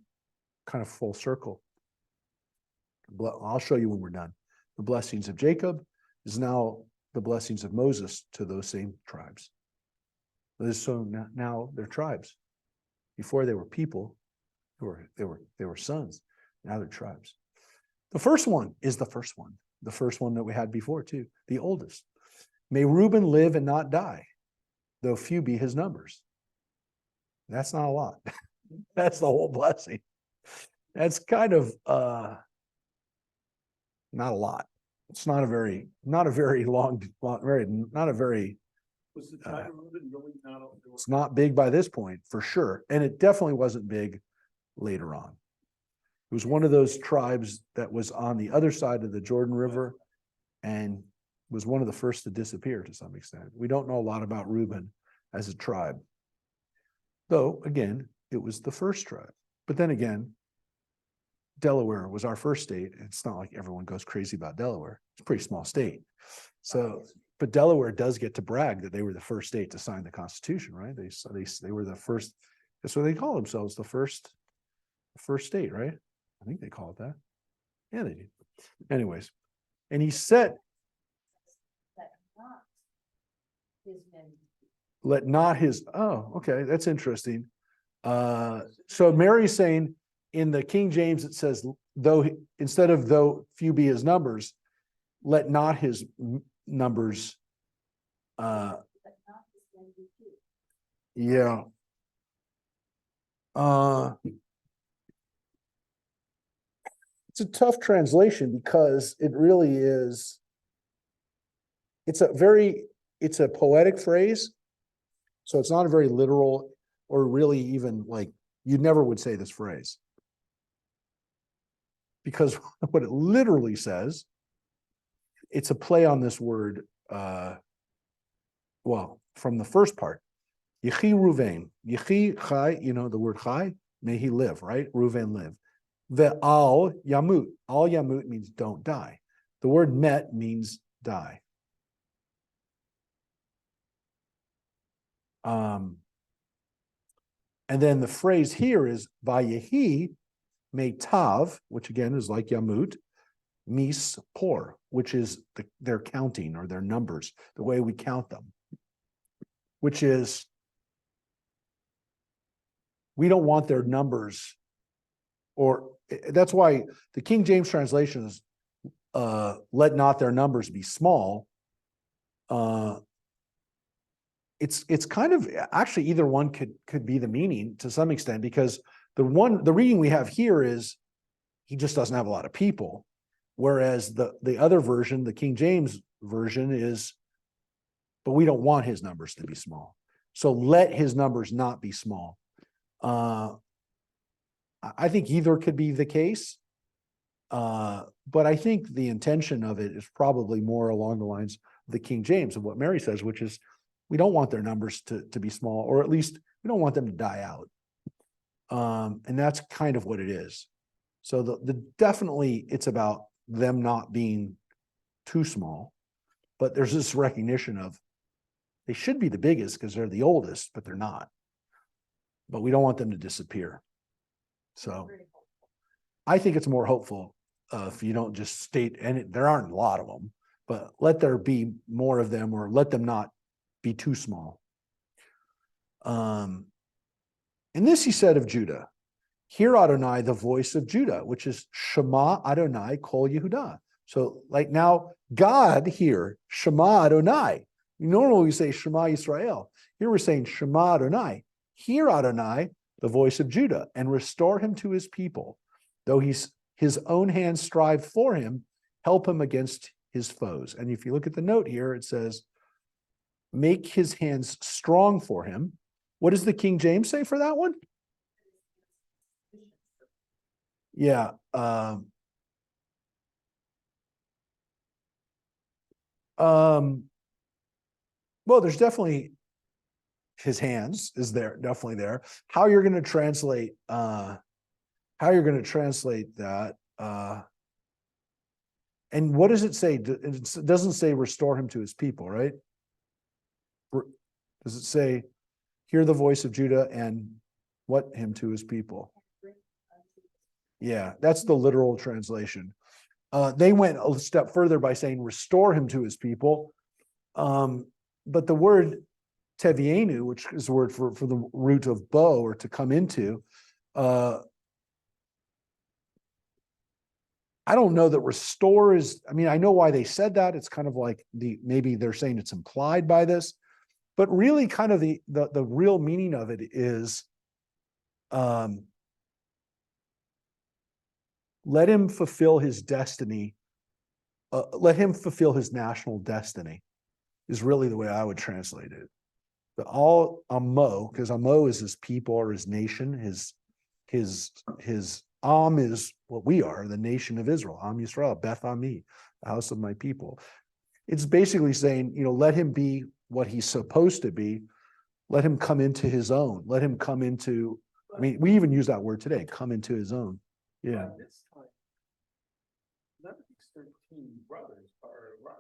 kind of full circle. I'll show you when we're done. The blessings of Jacob is now the blessings of Moses to those same tribes. So now they're tribes. Before they were people, they were sons. Now they're tribes. The first one is the first one that we had before too, the oldest. May Reuben live and not die, though few be his numbers. That's not a lot. That's the whole blessing. That's kind of not a lot. It's not a very long, not a very. Was the tribe of Reuben really not? It's not big by this point for sure, and it definitely wasn't big later on. It was one of those tribes that was on the other side of the Jordan River and was one of the first to disappear to some extent. We don't know a lot about Reuben as a tribe, though, again, it was the first tribe. But then again, Delaware was our first state. It's not like everyone goes crazy about Delaware. It's a pretty small state. So, but Delaware does get to brag that they were the first state to sign the Constitution, right? They were the first. That's what they call themselves, the first state, right? I think they call it that. Yeah, they do. Anyways, and he said, let not his, oh, okay, that's interesting. So Mary's saying in the King James, it says, though, instead of though few be his numbers, let not his numbers, yeah. It's a tough translation because it really is, it's a poetic phrase. So it's not a very literal or really even like, you never would say this phrase. Because what it literally says, it's a play on this word, well, from the first part, Yechi Ruvain, Yechi Chai, you know, the word Chai, may he live, right? Ruvain live. The al Yamut means don't die. The word met means die. And then the phrase here is Vayehi may tav, which again is like Yamut, mis por, which is their counting or their numbers, the way we count them, which is we don't want their numbers, or that's why the King James translation is let not their numbers be small. It's kind of actually either one could be the meaning to some extent, because the reading we have here is he just doesn't have a lot of people, whereas the other version, the King James version, is but we don't want his numbers to be small, so let his numbers not be small. I think either could be the case, but I think the intention of it is probably more along the lines of the King James of what Mary says, which is we don't want their numbers to be small, or at least we don't want them to die out. And that's kind of what it is. So the definitely it's about them not being too small. But there's this recognition of they should be the biggest because they're the oldest, but they're not. But we don't want them to disappear. So I think it's more hopeful if you don't just state, and there aren't a lot of them, but let there be more of them, or let them not be too small. And this he said of Judah, hear Adonai, the voice of Judah, which is Shema Adonai Kol Yehudah. So like now God here, Shema Adonai. Normally we say Shema Yisrael. Here we're saying Shema Adonai. Hear Adonai, the voice of Judah, and restore him to his people. Though his own hands strive for him, help him against his foes. And if you look at the note here, it says, make his hands strong for him. What does the King James say for that one? Yeah. Well, there's definitely his hands is there, definitely there. How you're going to translate that. And what does it say? It doesn't say restore him to his people, right? Does it say hear the voice of Judah and what him to his people? Yeah, that's the literal translation. They went a step further by saying restore him to his people. But the word tevienu, which is the word for the root of bow or to come into, I don't know that restore is, I mean, I know why they said that. It's kind of like maybe they're saying it's implied by this, but really kind of the real meaning of it is, let him fulfill his destiny. Let him fulfill his national destiny is really the way I would translate it. But all Amo, because Amo is his people or his nation, his Am is what we are, the nation of Israel, Am Yisrael, Beth Ami, the house of my people. It's basically saying, let him be what he's supposed to be. Let him come into his own. Let him come into, I mean, we even use that word today, come into his own. Yeah. This time, none of these 13 brothers are around.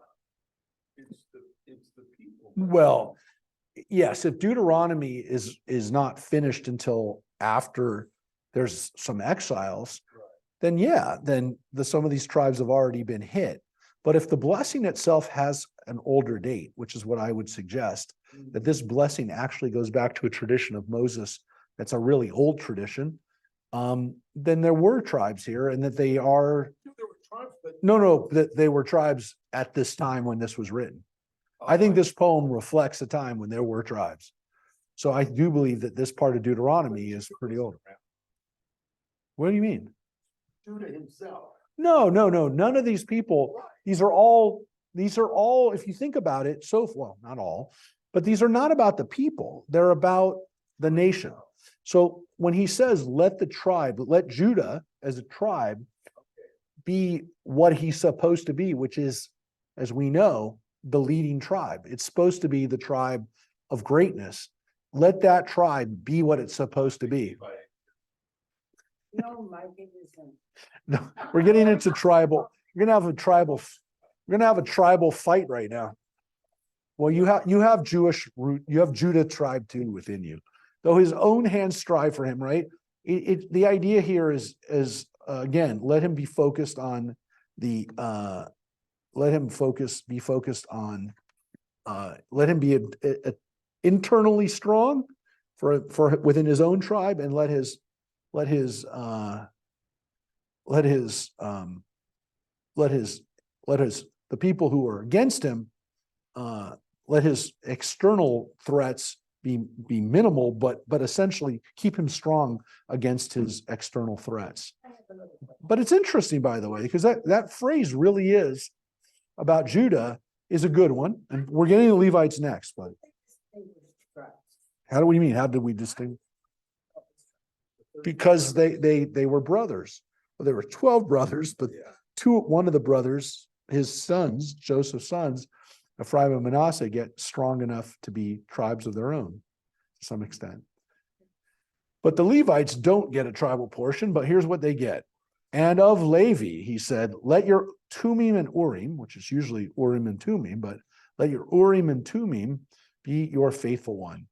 It's the people. Well, yes, if Deuteronomy is not finished until after there's some exiles, then yeah, then some of these tribes have already been hit. But if the blessing itself has an older date, which is what I would suggest, that this blessing actually goes back to a tradition of Moses, that's a really old tradition, then there were tribes here, and that they are There were tribes, but no, that they were tribes at this time when this was written. I think this poem reflects a time when there were tribes. So I do believe that this part of Deuteronomy is pretty old. What do you mean? Judah himself. No. None of these people, these are all, if you think about it, well, not all, but these are not about the people. They're about the nation. So when he says, let Judah as a tribe be what he's supposed to be, which is, as we know, the leading tribe. It's supposed to be the tribe of greatness. Let that tribe be what it's supposed to be. No, Mike, it isn't. No, we're getting into tribal. We're gonna have a tribal fight right now. Well, you have Jewish root, you have Judah tribe too within you. Though his own hands strive for him, right? The idea here is again, let him be focused on let him be internally strong for within his own tribe, and let the people who are against him, let his external threats be minimal, but essentially keep him strong against his external threats. But it's interesting, by the way, because that phrase really is about Judah is a good one. And we're getting the Levites next, but what do you mean? How did we distinguish? Because they were brothers. Well, there were 12 brothers, but one of the brothers, his sons, Joseph's sons, Ephraim and Manasseh, get strong enough to be tribes of their own to some extent. But the Levites don't get a tribal portion, but here's what they get. And of Levi, he said, Tumim and Urim, which is usually Urim and Tumim, but let your Urim and Tumim be your faithful one,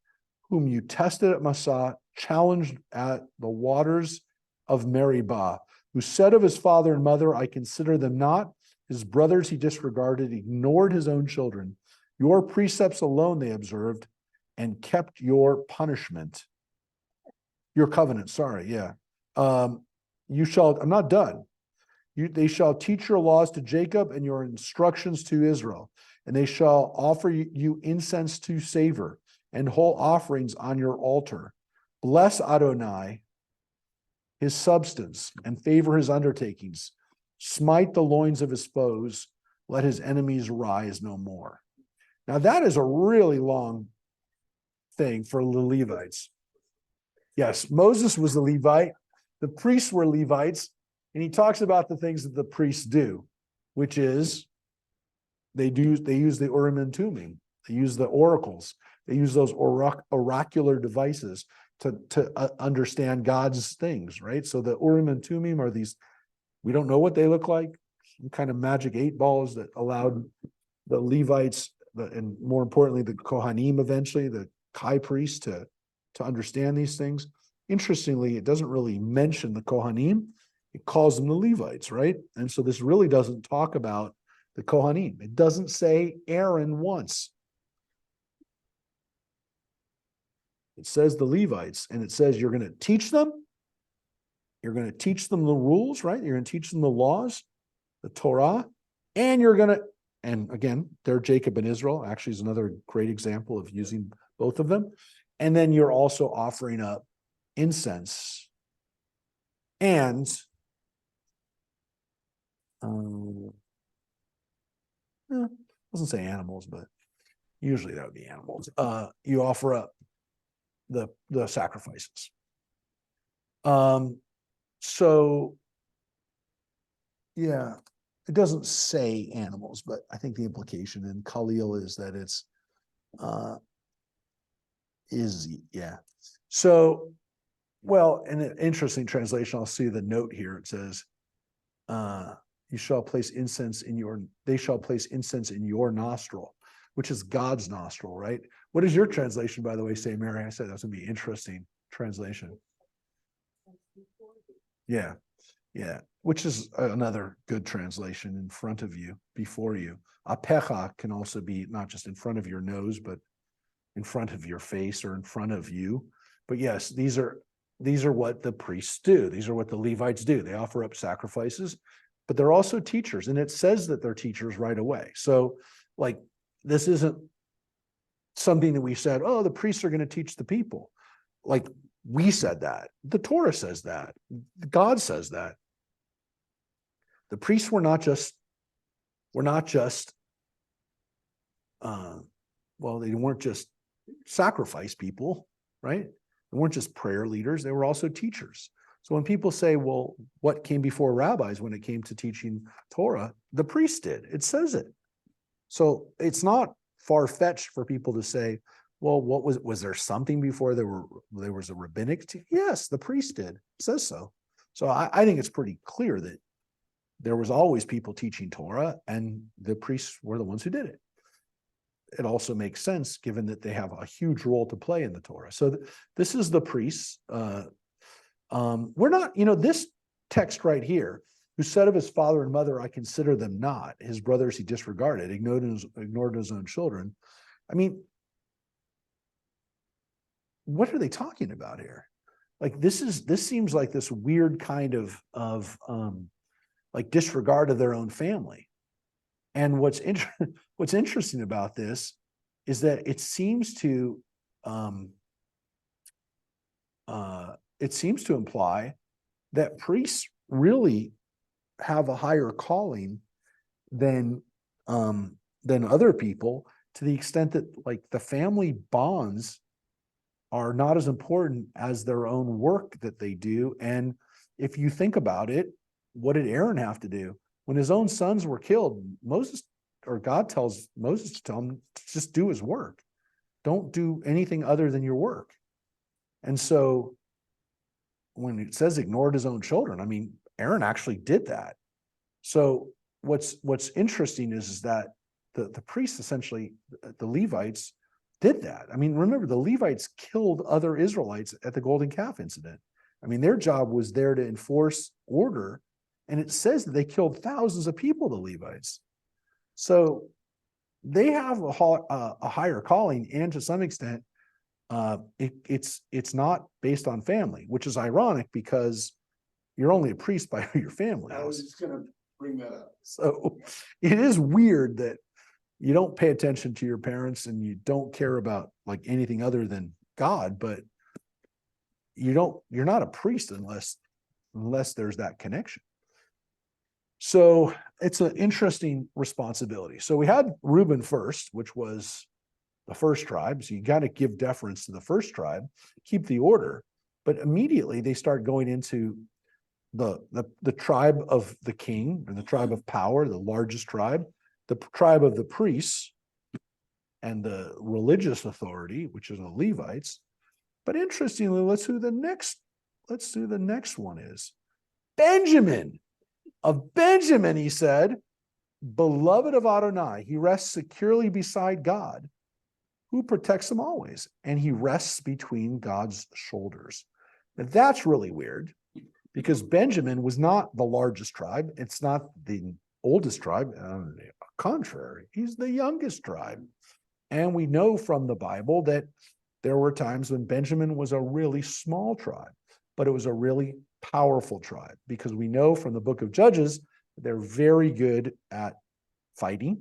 whom you tested at Massah, challenged at the waters of Meribah, who said of his father and mother, I consider them not. His brothers he disregarded, ignored his own children. Your precepts alone they observed and kept your punishment. Your covenant, sorry, yeah. You shall, I'm not done. They shall teach your laws to Jacob and your instructions to Israel, and they shall offer you incense to savor and whole offerings on your altar. Bless Adonai, his substance, and favor his undertakings. Smite the loins of his foes. Let his enemies rise no more. Now that is a really long thing for the Levites. Yes, Moses was the Levite. The priests were Levites. And he talks about the things that the priests do, which is they use the Urim and Tumim. They use the oracles. They use those oracular devices to understand God's things, right? So the Urim and Tumim are these, we don't know what they look like, some kind of magic 8 balls that allowed the Levites, and more importantly, the Kohanim eventually, the high priests to understand these things. Interestingly, it doesn't really mention the Kohanim. It calls them the Levites, right? And so this really doesn't talk about the Kohanim. It doesn't say Aaron once. It says the Levites, and it says you're going to teach them. You're going to teach them the rules, right? You're going to teach them the laws, the Torah, and you're going to, and again, they're Jacob and Israel, actually is another great example of using both of them. And then you're also offering up incense and doesn't say animals, but usually that would be animals. You offer up the sacrifices. So yeah, it doesn't say animals, but I think the implication in Khalil is that it's yeah. So, well, in an interesting translation, I'll see the note here. It says, you shall place incense in your, they shall place incense in your nostril, which is God's nostril, right? What does your translation, by the way, say, Mary? I said that's gonna be interesting translation. Yeah, yeah, which is another good translation, in front of you, before you. Apecha can also be not just in front of your nose, but in front of your face or in front of you. But yes, these are what the priests do. These are what the Levites do. They offer up sacrifices, but they're also teachers. And it says that they're teachers right away. So like, this isn't something that we said, oh, the priests are going to teach the people. Like we said that. The Torah says that. God says that. The priests were not just, well, they weren't just sacrifice people, right? They weren't just prayer leaders. They were also teachers. So when people say, well, what came before rabbis when it came to teaching Torah? The priests did. It says it. So it's not far-fetched for people to say, well, what was there something before there was a rabbinic? Yes, the priest did. It says so. So I think it's pretty clear that there was always people teaching Torah, and the priests were the ones who did it. It also makes sense given that they have a huge role to play in the Torah. So this is the priests. We're not, this text right here, who said of his father and mother, I consider them not. His brothers he disregarded, ignored his own children. I mean, what are they talking about here? Like this seems like this weird kind of like disregard of their own family. And what's interesting about this is that it seems to imply that priests really have a higher calling than other people, to the extent that like the family bonds are not as important as their own work that they do. And if you think about it, what did Aaron have to do? When his own sons were killed, God tells Moses to tell him to just do his work. Don't do anything other than your work. And so when it says ignored his own children, I mean, Aaron actually did that. So what's interesting is that the priests essentially, the Levites did that. I mean, remember the Levites killed other Israelites at the golden calf incident. I mean, their job was there to enforce order. And it says that they killed thousands of people, the Levites. So they have a higher calling, and to some extent, it's not based on family, which is ironic because you're only a priest by who your family I was is. just gonna bring that up. So it is weird that you don't pay attention to your parents and you don't care about like anything other than God, but you're not a priest unless there's that connection. So it's an interesting responsibility. So we had Reuben first, which was the first tribe. So you got to give deference to the first tribe, keep the order. But immediately they start going into the tribe of the king, or the tribe of power, the largest tribe, the tribe of the priests, and the religious authority, which is the Levites. But interestingly, let's do the next one is Benjamin. Of Benjamin, he said, beloved of Adonai, he rests securely beside God, who protects him always, and he rests between God's shoulders. Now, that's really weird, because Benjamin was not the largest tribe. It's not the oldest tribe. On the contrary, he's the youngest tribe. And we know from the Bible that there were times when Benjamin was a really small tribe, but it was a really powerful tribe, because we know from the book of Judges, they're very good at fighting.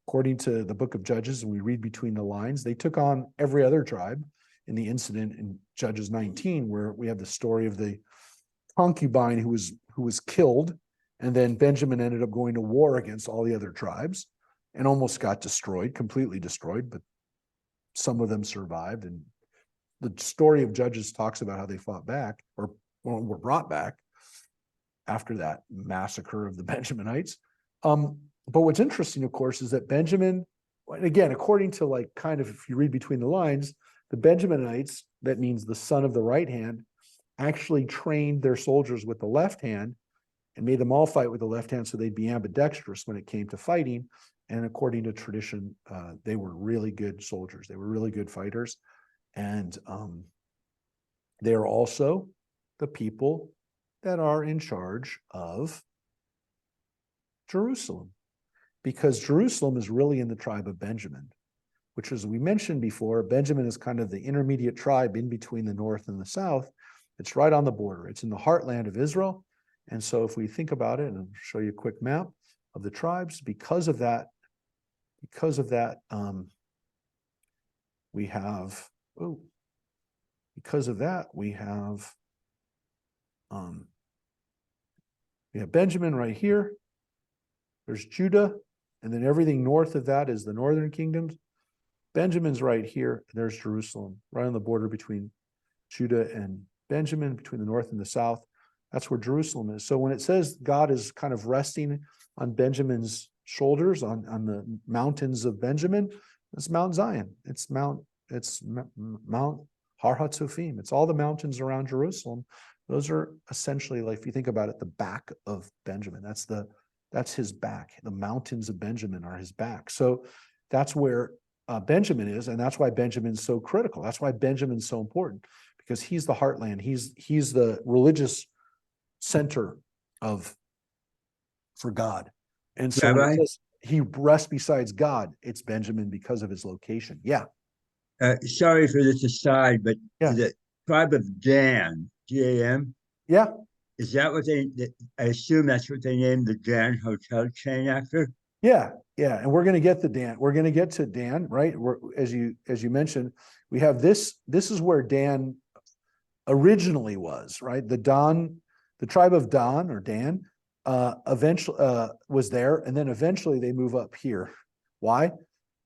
According to the book of Judges, and we read between the lines, they took on every other tribe in the incident in Judges 19, where we have the story of the concubine who was killed, and then Benjamin ended up going to war against all the other tribes and almost got destroyed, completely destroyed, but some of them survived. And the story of Judges talks about how they fought back, or were brought back after that massacre of the Benjaminites. But what's interesting, of course, is that Benjamin, again, according to like kind of, if you read between the lines, the Benjaminites, that means the son of the right hand, actually trained their soldiers with the left hand and made them all fight with the left hand so they'd be ambidextrous when it came to fighting. And according to tradition, they were really good soldiers. They were really good fighters. And they are also the people that are in charge of Jerusalem, because Jerusalem is really in the tribe of Benjamin, which, as we mentioned before, Benjamin is kind of the intermediate tribe in between the north and the south. It's right on the border. It's in the heartland of Israel. And so if we think about it, and I'll show you a quick map of the tribes, because of that, we have, we have Benjamin right here. There's Judah, and then everything north of that is the northern kingdoms. Benjamin's right here. There's Jerusalem, right on the border between Judah and Benjamin, between the north and the south. That's where Jerusalem is. So when it says God is kind of resting on Benjamin's shoulders, on the mountains of Benjamin, it's Mount Zion. It's Mount Har HaTzofim. It's all the mountains around Jerusalem. Those are essentially, like, if you think about it, the back of Benjamin. That's his back. The mountains of Benjamin are his back. So that's where Benjamin is, and that's why Benjamin's so critical. That's why Benjamin's so important, because he's the heartland. He's the religious center for God. And so when it Rabbi? says he rests besides God, it's Benjamin because of his location. Yeah. Sorry for this aside, but Yeah. the tribe of Dan, Dan, Yeah. is that what I assume that's what they named the Dan Hotel chain after? Yeah. Yeah. And we're going to get to Dan. We're going to get to Dan, right? As you mentioned, we have this is where Dan originally was, right? The tribe of Dan, or Dan, eventually was there, and then eventually they move up here. Why?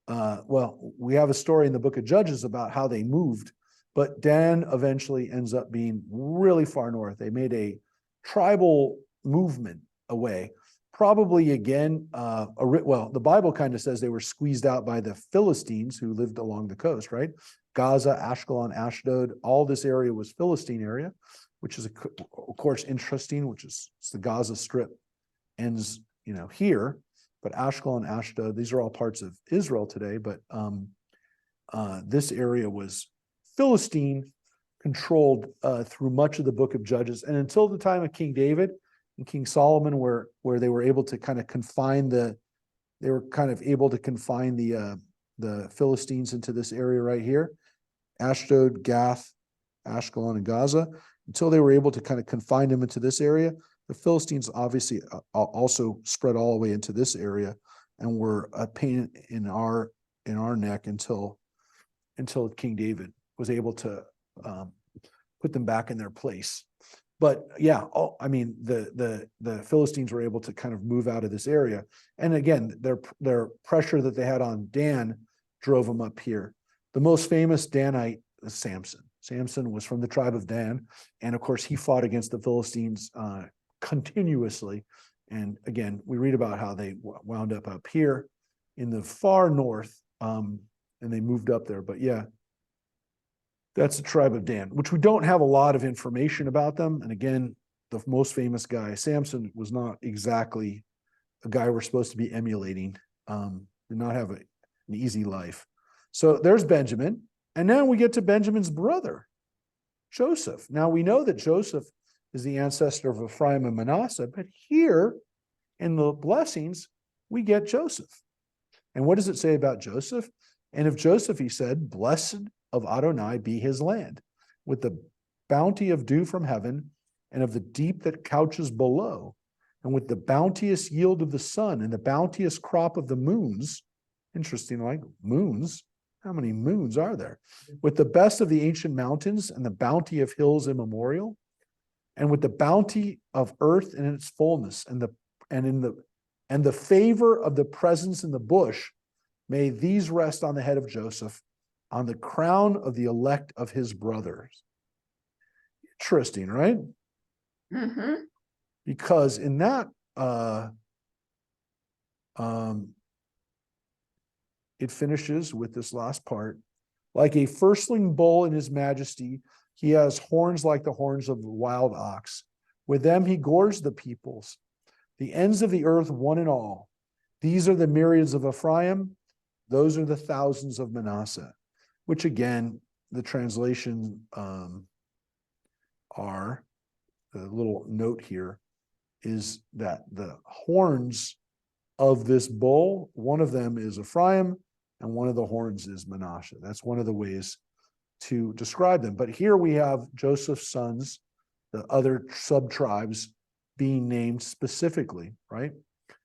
Well, we have a story in the book of Judges about how they moved, but Dan eventually ends up being really far north. They made a tribal movement away, probably again, well, the Bible kind of says they were squeezed out by the Philistines who lived along the coast, right? Gaza, Ashkelon, Ashdod, all this area was Philistine area, which is of course interesting, which is the Gaza Strip ends here, but Ashkelon, Ashdod, these are all parts of Israel today, but this area was Philistine controlled through much of the book of Judges. And until the time of King David and King Solomon, where they were able to kind of confine the Philistines into this area right here, Ashdod, Gath, Ashkelon, and Gaza, until they were able to kind of confine them into this area. The Philistines obviously also spread all the way into this area and were a pain in our neck until King David was able to put them back in their place. But yeah, the Philistines were able to kind of move out of this area. And again, their pressure that they had on Dan drove them up here. The most famous Danite is Samson. Samson was from the tribe of Dan. And of course, he fought against the Philistines continuously. And again, we read about how they wound up here in the far north, and they moved up there. But yeah, that's the tribe of Dan, which we don't have a lot of information about them. And again, the most famous guy, Samson, was not exactly a guy we're supposed to be emulating. Did not have an easy life. So there's Benjamin. And now we get to Benjamin's brother, Joseph. Now we know that Joseph is the ancestor of Ephraim and Manasseh, but here in the blessings, we get Joseph. And what does it say about Joseph? And of Joseph, he said, blessed of Adonai be his land, with the bounty of dew from heaven, and of the deep that couches below, and with the bounteous yield of the sun, and the bounteous crop of the moons. Interesting, like moons. How many moons are there? With the best of the ancient mountains, and the bounty of hills immemorial, and with the bounty of earth in its fullness, and the favor of the presence in the bush, may these rest on the head of Joseph, on the crown of the elect of his brothers. Interesting, right? Mm-hmm. Because in that it finishes with this last part. Like a firstling bull in his majesty, he has horns like the horns of a wild ox. With them he gorged the peoples, the ends of the earth, one and all. These are the myriads of Ephraim. Those are the thousands of Manasseh. Which again, the translation are, the little note here is that the horns of this bull, one of them is Ephraim and one of the horns is Manasseh. That's one of the ways to describe them. But here we have Joseph's sons, the other sub-tribes being named specifically, right?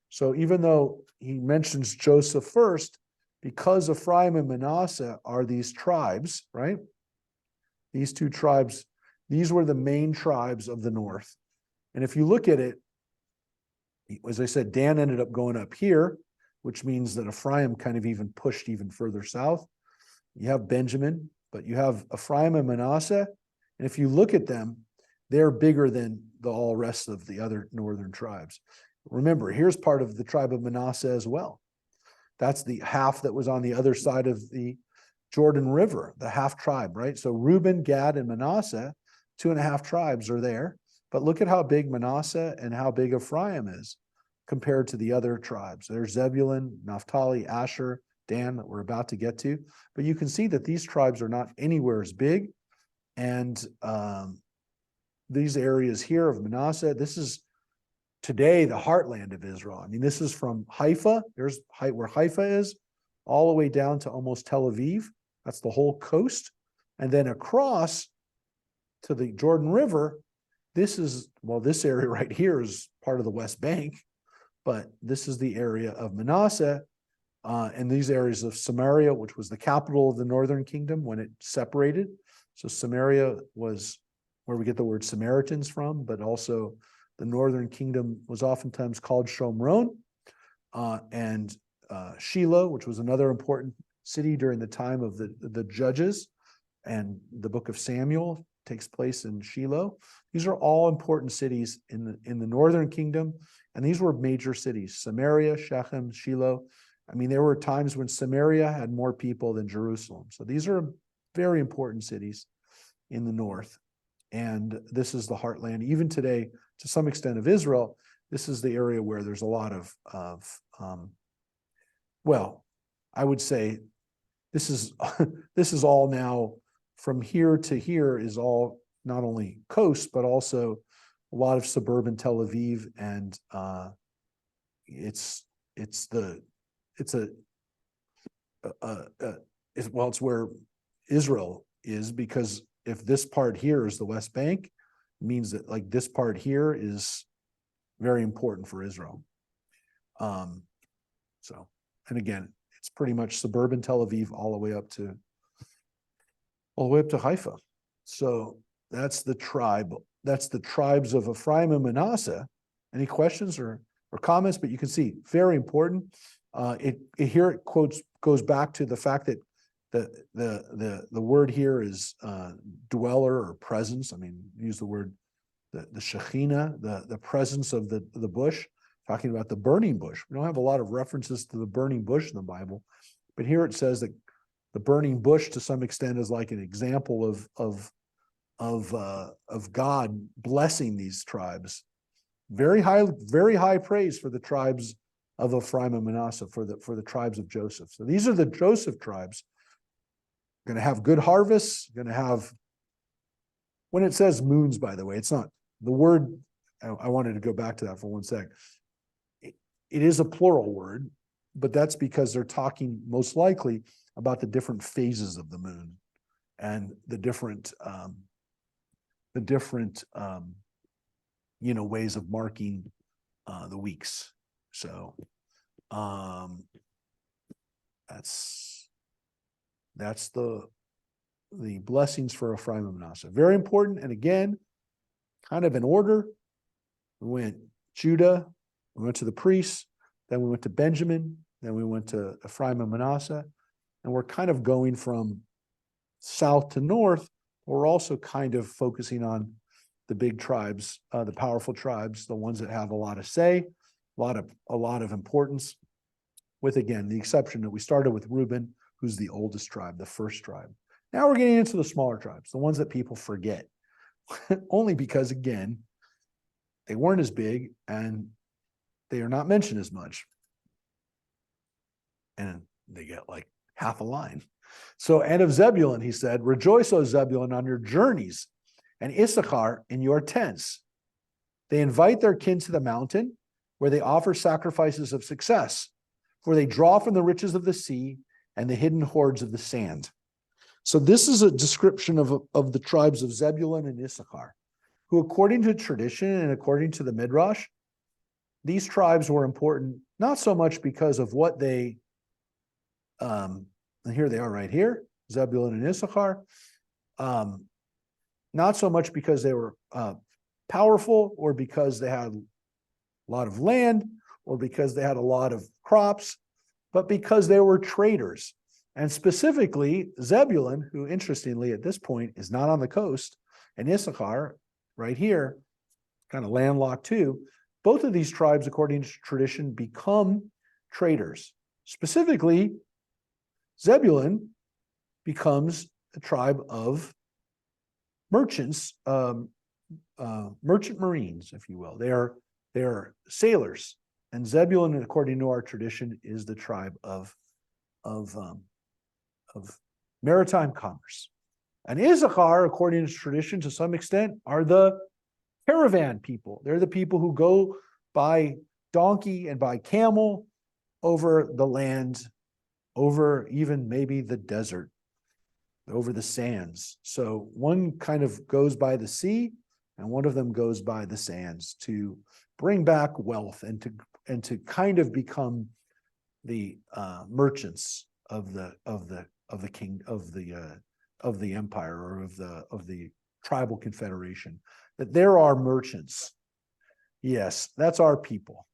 So even though he mentions Joseph first, because Ephraim and Manasseh are these tribes, right? These two tribes, these were the main tribes of the north. And if you look at it, as I said, Dan ended up going up here, which means that Ephraim kind of even pushed even further south. You have Benjamin, but you have Ephraim and Manasseh. And if you look at them, they're bigger than the all rest of the other northern tribes. Remember, here's part of the tribe of Manasseh as well. That's the half that was on the other side of the Jordan River, the half tribe, right? So Reuben, Gad, and Manasseh, 2.5 tribes are there. But look at how big Manasseh and how big Ephraim is compared to the other tribes. There's Zebulun, Naphtali, Asher, Dan that we're about to get to. But you can see that these tribes are not anywhere as big. And these areas here of Manasseh, this is today the heartland of Israel. I mean, this is from Haifa, there's where Haifa is, all the way down to almost Tel Aviv. That's the whole coast. And then across to the Jordan River, this is, well, this area right here is part of the West Bank, but this is the area of Manasseh, and these areas of Samaria, which was the capital of the northern kingdom when it separated. So Samaria was where we get the word Samaritans from, but also the northern kingdom was oftentimes called Shomron, and Shiloh, which was another important city during the time of the Judges, and the book of Samuel takes place in Shiloh. These are all important cities in the northern kingdom, and these were major cities: Samaria, Shechem, Shiloh. I mean, there were times when Samaria had more people than Jerusalem. So these are very important cities in the north. And this is the heartland, even today, to some extent, of Israel. this is the area where there's a lot of well, I would say this is this is all now from here to here is all not only coast, but also a lot of suburban Tel Aviv, and it's where Israel is, because if this part here is the West Bank, it means that like this part here is very important for Israel. So, and again, it's pretty much suburban Tel Aviv all the way up to Haifa. So that's the tribe. That's the tribes of Ephraim and Manasseh. Any questions or comments? But you can see very important. Here it goes back to the fact that the word here is dweller or presence. I mean, use the word the Shekhinah, the presence of the bush, talking about the burning bush. We don't have a lot of references to the burning bush in the Bible, but here it says that the burning bush to some extent is like an example of God blessing these tribes. Very high praise for the tribes of Ephraim and Manasseh, for the tribes of Joseph. So these are the Joseph tribes. Going to have good harvests, going to have, when it says moons, by the way, it's not the word, I wanted to go back to that for 1 sec. It is a plural word, but that's because they're talking most likely about the different phases of the moon and the different ways of marking the weeks. So that's the blessings for Ephraim and Manasseh. Very important. And again, kind of in order, we went Judah, we went to the priests, then we went to Benjamin, then we went to Ephraim and Manasseh, and we're kind of going from south to north. We're also kind of focusing on the big tribes, the powerful tribes, the ones that have a lot of say, a lot of importance, with, again, the exception that we started with Reuben, who's the oldest tribe, the first tribe. Now we're getting into the smaller tribes, the ones that people forget, only because, again, they weren't as big and they are not mentioned as much. And they get like half a line. So, and of Zebulun, he said, rejoice, O Zebulun, on your journeys, and Issachar in your tents. They invite their kin to the mountain, where they offer sacrifices of success, for they draw from the riches of the sea and the hidden hoards of the sand. So this is a description of the tribes of Zebulun and Issachar, who, according to tradition and according to the Midrash, these tribes were important, not so much because of what they, and here they are right here, Zebulun and Issachar, not so much because they were powerful or because they had a lot of land or because they had a lot of crops, but because they were traders. And specifically, Zebulun, who interestingly at this point is not on the coast, and Issachar, right here, kind of landlocked too, both of these tribes, according to tradition, become traders. Specifically, Zebulun becomes a tribe of merchants, merchant marines, if you will. They are sailors, and Zebulun, according to our tradition, is the tribe of maritime commerce. And Issachar, according to tradition, to some extent, are the caravan people. They're the people who go by donkey and by camel over the land, over even maybe the desert, over the sands. So one kind of goes by the sea, and one of them goes by the sands to bring back wealth and to kind of become the merchants of the empire, or of the tribal confederation. That there are merchants. Yes, that's our people.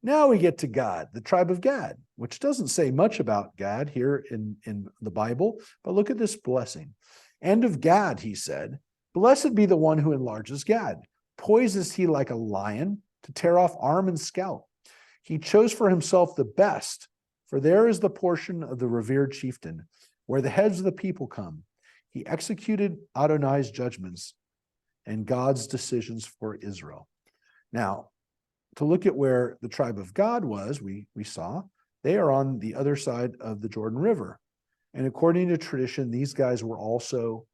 Now we get to Gad, the tribe of Gad, which doesn't say much about Gad here in the Bible, but look at this blessing. And of Gad, he said, blessed be the one who enlarges Gad. Poises he like a lion to tear off arm and scalp. He chose for himself the best, for there is the portion of the revered chieftain, where the heads of the people come. He executed Adonai's judgments and God's decisions for Israel. Now, to look at where the tribe of Gad was, we saw they are on the other side of the Jordan River. And according to tradition, these guys were also,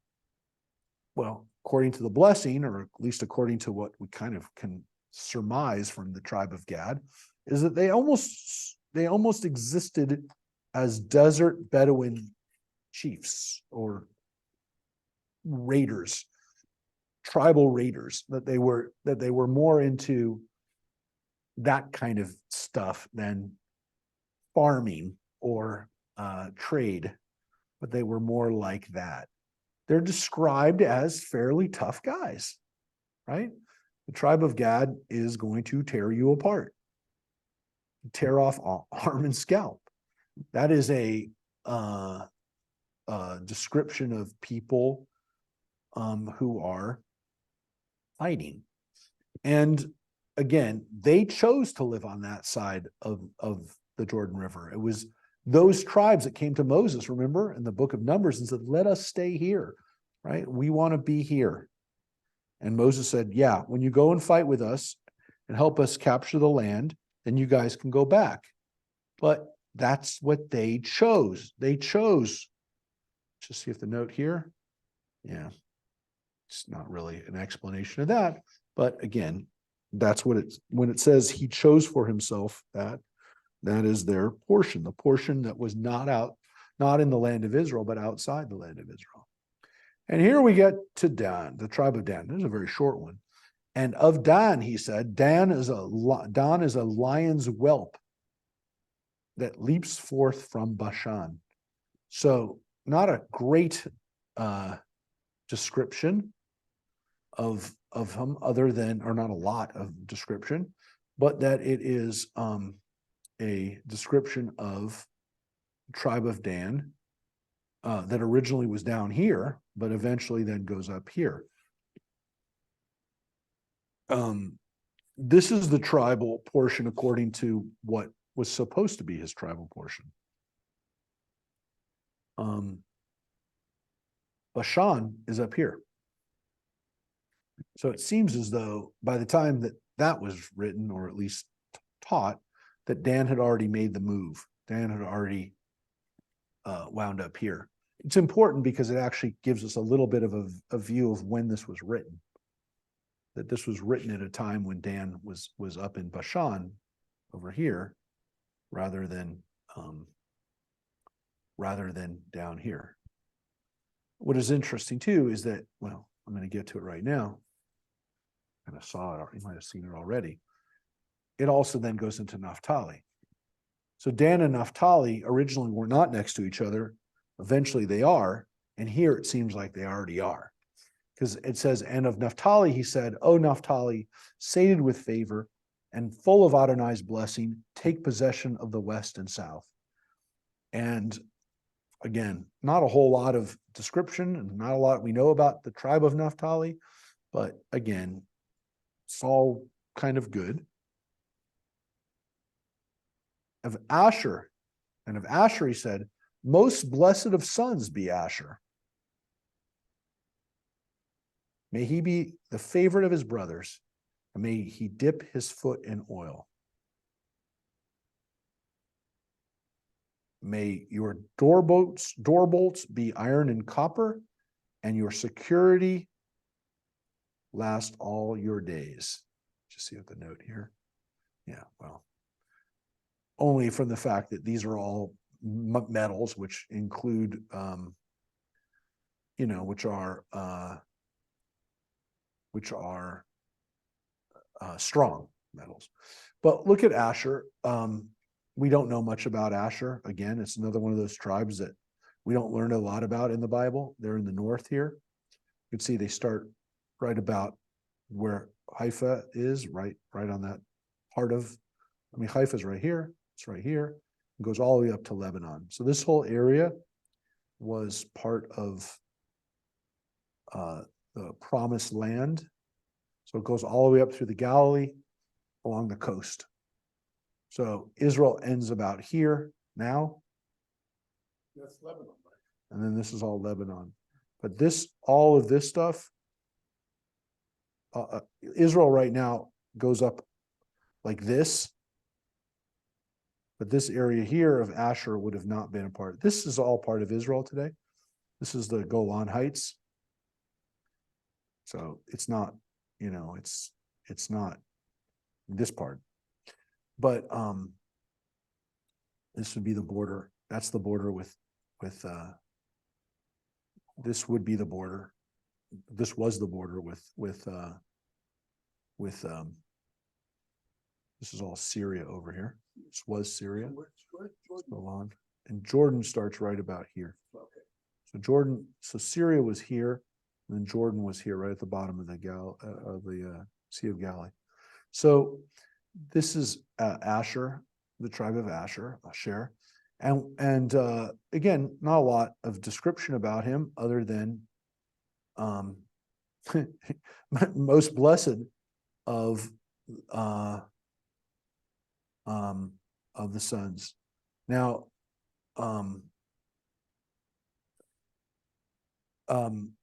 well, according to the blessing, or at least according to what we kind of can surmise from the tribe of Gad, is that they almost existed as desert Bedouin chiefs or raiders, tribal raiders, that they were more into that kind of stuff than farming or trade, but they were more like that. They're described as fairly tough guys, right? The tribe of Gad is going to tear you apart, tear off arm and scalp. That is a description of people who are fighting. And again, they chose to live on that side of the Jordan River. It was those tribes that came to Moses, remember, in the book of Numbers and said, let us stay here, right? We want to be here. And Moses said, yeah, when you go and fight with us and help us capture the land, then you guys can go back. But that's what they chose. They chose, just see if the note here, yeah, it's not really an explanation of that. But again, that's what it's, when it says he chose for himself that is their portion, the portion that was not in the land of Israel, but outside the land of Israel. And here we get to Dan, the tribe of Dan. This is a very short one. And of Dan, he said, Dan is a lion's whelp that leaps forth from Bashan. So not a great description of him, other than, or not a lot of description, but that it is a description of the tribe of Dan that originally was down here, but eventually then goes up here. This is the tribal portion according to what was supposed to be his tribal portion. Bashan is up here. So it seems as though by the time that was written, or at least taught, that Dan had already made the move. Dan had already wound up here. It's important because it actually gives us a little bit of a view of when this was written. That this was written at a time when Dan was up in Bashan over here, rather than down here. What is interesting too is that, well, I'm going to get to it right now. Kind of saw it, you might have seen it already. It also then goes into Naphtali. So Dan and Naphtali originally were not next to each other. Eventually they are. And here it seems like they already are. Because it says, and of Naphtali, he said, O Naphtali, sated with favor and full of Adonai's blessing, take possession of the west and south. And again, not a whole lot of description and not a lot we know about the tribe of Naphtali, but again, it's all kind of good. Of Asher, and of Asher he said, most blessed of sons be Asher. May he be the favorite of his brothers, and may he dip his foot in oil. May your door bolts be iron and copper, and your security last all your days. Just see what the note here. Yeah, well, only from the fact that these are all metals, which include, which are strong metals. But look at Asher. We don't know much about Asher. Again, it's another one of those tribes that we don't learn a lot about in the Bible. They're in the north here. You can see they start right about where Haifa is, right on that part of, Haifa is right here. It's right here. It goes all the way up to Lebanon. So this whole area was part of the promised land. So it goes all the way up through the Galilee along the coast. So Israel ends about here now. That's Lebanon, right? And then this is all Lebanon. But all of this stuff, Israel right now goes up like this. But this area here of Asher would have not been a part. This is all part of Israel today. This is the Golan Heights. So it's not, it's not this part. But this would be the border. That's the border with this would be the border. This was the border with this is all Syria over here. This was Syria. Golan. And Jordan starts right about here. So Syria was here, and then Jordan was here, right at the bottom of the Sea of Galilee. So this is Asher, the tribe of Asher, and again, not a lot of description about him other than most blessed of the sons. Now,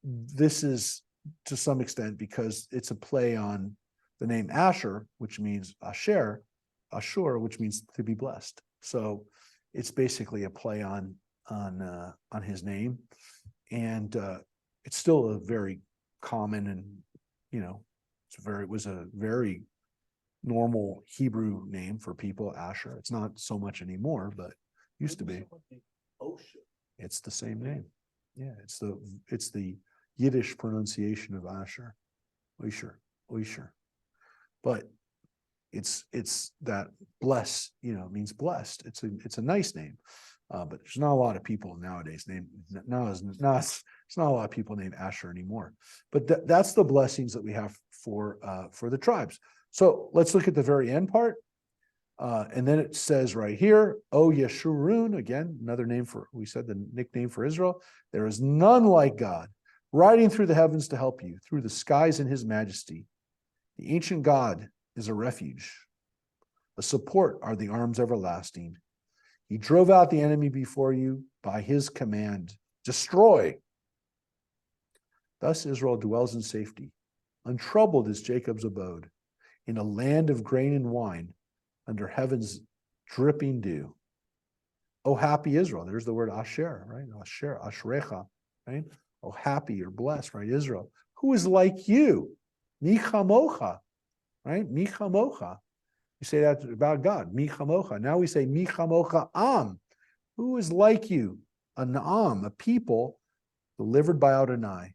this is to some extent because it's a play on the name Asher, which means Ashur, which means to be blessed. So it's basically a play on his name, and it's still a very common and it was a very normal Hebrew name for people. Asher. It's not so much anymore, but used to be. It's the same name. Yeah, it's the Yiddish pronunciation of Asher, Oisher. But it's that bless, means blessed. It's a nice name, but there's not a lot of people nowadays named. It's not a lot of people named Asher anymore. But that's the blessings that we have for the tribes. So let's look at the very end part. And then it says right here, O Yeshurun, again, another name we said the nickname for Israel. There is none like God, riding through the heavens to help you, through the skies in his majesty. The ancient God is a refuge. A support are the arms everlasting. He drove out the enemy before you by his command. Destroy. Thus Israel dwells in safety. Untroubled is Jacob's abode, in a land of grain and wine, under heaven's dripping dew. Oh, happy Israel. There's the word Asher, right? Asher, Ashrecha, right? Oh, happy or blessed, right? Israel. Who is like you? Michamocha, right? Michamocha. You say that about God. Michamocha. Now we say Michamocha Am. Who is like you? An Am, a people delivered by Adonai.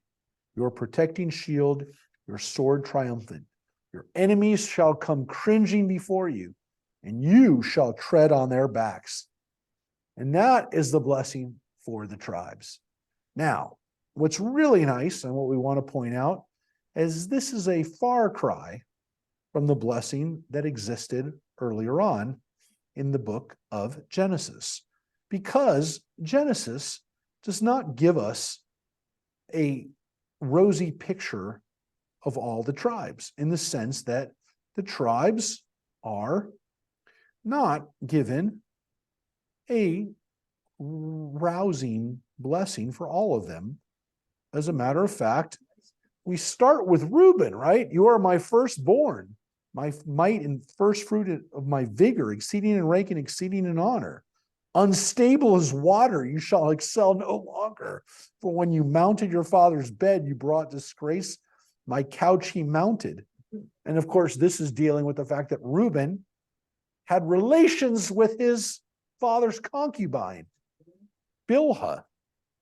Your protecting shield, your sword triumphant. Your enemies shall come cringing before you, and you shall tread on their backs. And that is the blessing for the tribes. Now, what's really nice and what we want to point out is this is a far cry from the blessing that existed earlier on in the book of Genesis, because Genesis does not give us a rosy picture of all the tribes, in the sense that the tribes are not given a rousing blessing for all of them. As a matter of fact, we start with Reuben, right? You are my firstborn, my might and first fruit of my vigor, exceeding in rank and exceeding in honor. Unstable as water, you shall excel no longer. For when you mounted your father's bed, you brought disgrace. My couch he mounted. And of course, this is dealing with the fact that Reuben had relations with his father's concubine, Bilhah.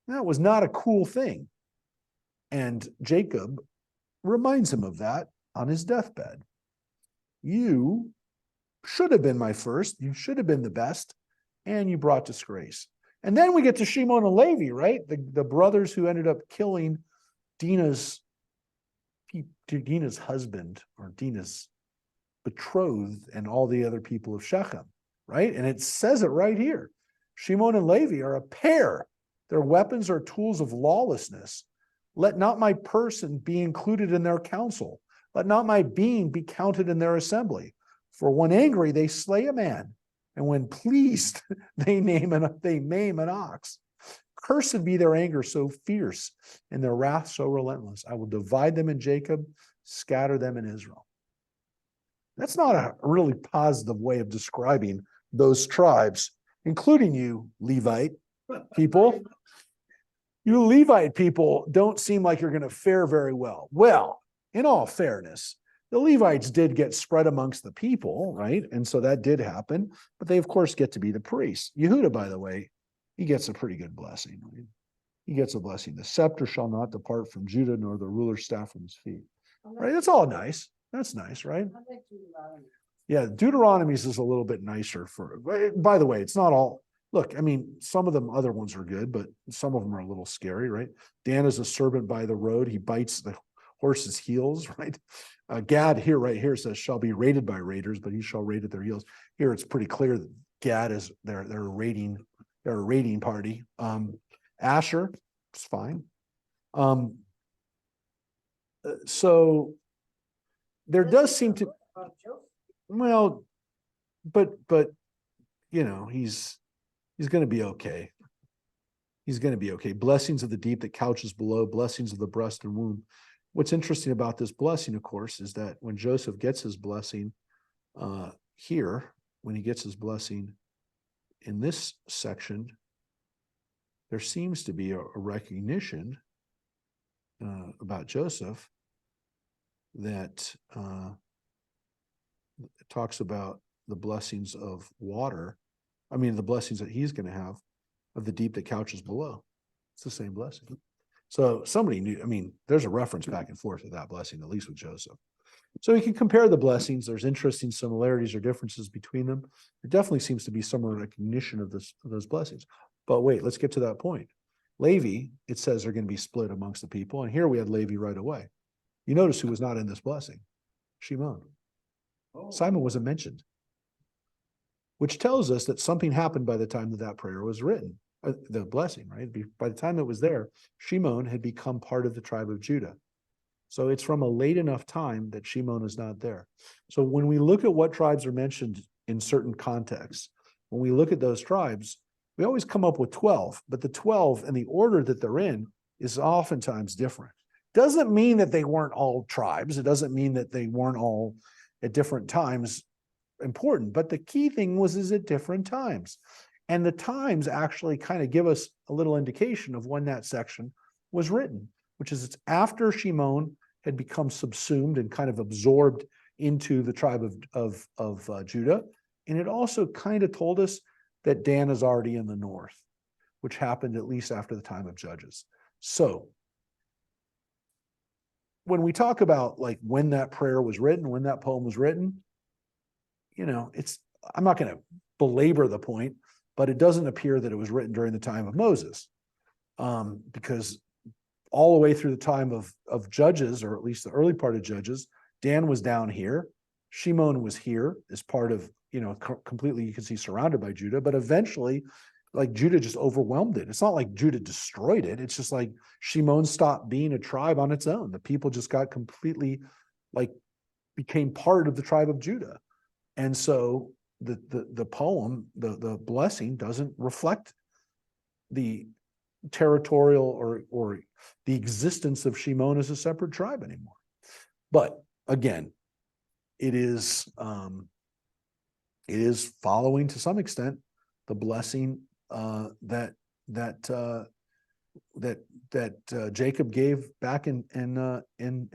That was not a cool thing. And Jacob reminds him of that on his deathbed. You should have been my first. You should have been the best. And you brought disgrace. And then we get to Shimon and Levi, right? The brothers who ended up killing Dinah's husband, or Dinah's betrothed, and all the other people of Shechem, right? And it says it right here. Shimon and Levi are a pair. Their weapons are tools of lawlessness. Let not my person be included in their counsel. Let not my being be counted in their assembly. For when angry, they slay a man, and when pleased, they maim an ox. Cursed be their anger so fierce, and their wrath so relentless. I will divide them in Jacob, scatter them in Israel. That's not a really positive way of describing those tribes, including you Levite people. You Levite people don't seem like you're going to fare very well. Well, in all fairness, the Levites did get spread amongst the people, right? And so that did happen, but they of course get to be the priests. Yehuda, by the way, he gets a pretty good blessing. Right? He gets a blessing. The scepter shall not depart from Judah, nor the ruler's staff from his feet. Right? That's all nice. That's nice, right? Yeah, Deuteronomy's is a little bit nicer for, by the way, it's not all, look, I mean, some of them other ones are good, but some of them are a little scary, right? Dan is a servant by the road. He bites the horse's heels, right? Gad here, right here says shall be raided by raiders, but he shall raid at their heels. Here it's pretty clear that Gad is they're a raiding party. Asher, it's fine. So there does seem to, well, but you know, he's going to be okay. He's going to be okay. Blessings of the deep that couches below, blessings of the breast and womb. What's interesting about this blessing, of course, is that when Joseph gets his blessing here, when he gets his blessing in this section, there seems to be a recognition about Joseph that talks about the blessings of water. I mean, the blessings that he's going to have of the deep that couches below. It's the same blessing. So somebody knew, I mean, there's a reference back and forth to that blessing, at least with Joseph. So you can compare the blessings. There's interesting similarities or differences between them. There definitely seems to be some recognition of those blessings. But wait, let's get to that point. Levi, it says they're going to be split amongst the people. And here we had Levi right away. You notice who was not in this blessing? Shimon. Simon wasn't mentioned, which tells us that something happened by the time that prayer was written, the blessing, right? By the time it was there, Shimon had become part of the tribe of Judah. So it's from a late enough time that Shimon is not there. So when we look at what tribes are mentioned in certain contexts, when we look at those tribes, we always come up with 12, but the 12 and the order that they're in is oftentimes different. Doesn't mean that they weren't all tribes. It doesn't mean that they weren't all at different times important, but the key thing is at different times. And the times actually kind of give us a little indication of when that section was written, which is it's after Shimon had become subsumed and kind of absorbed into the tribe of Judah. And it also kind of told us that Dan is already in the north, which happened at least after the time of Judges. So when we talk about like when that prayer was written, when that poem was written, you know, I'm not going to belabor the point, but it doesn't appear that it was written during the time of Moses, because all the way through the time of Judges, or at least the early part of Judges, Dan was down here. Shimon was here as part of, you know, completely, you can see, surrounded by Judah, but eventually, like, Judah just overwhelmed it. It's not like Judah destroyed it. It's just like Shimon stopped being a tribe on its own. The people just got completely, like, became part of the tribe of Judah. And so the poem, the blessing, doesn't reflect the territorial or the existence of Shimon as a separate tribe anymore. But again, it is following to some extent the blessing that Jacob gave back in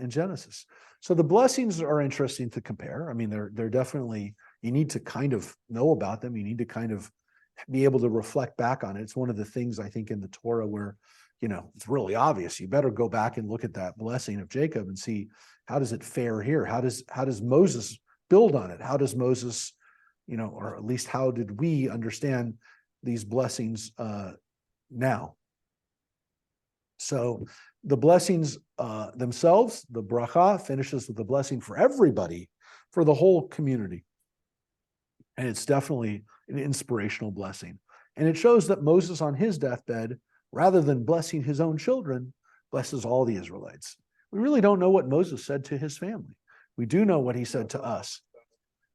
Genesis. So the blessings are interesting to compare. I mean, they're definitely, you need to kind of know about them. You need to kind of be able to reflect back on it. It's one of the things I think in the Torah where, you know, it's really obvious. You better go back and look at that blessing of Jacob and see, how does it fare here? How does Moses build on it? How does Moses, you know, or at least how did we understand these blessings now? So the blessings themselves, the bracha finishes with the blessing for everybody, for the whole community. And it's definitely an inspirational blessing. And it shows that Moses on his deathbed, rather than blessing his own children, blesses all the Israelites. We really don't know what Moses said to his family. We do know what he said to us.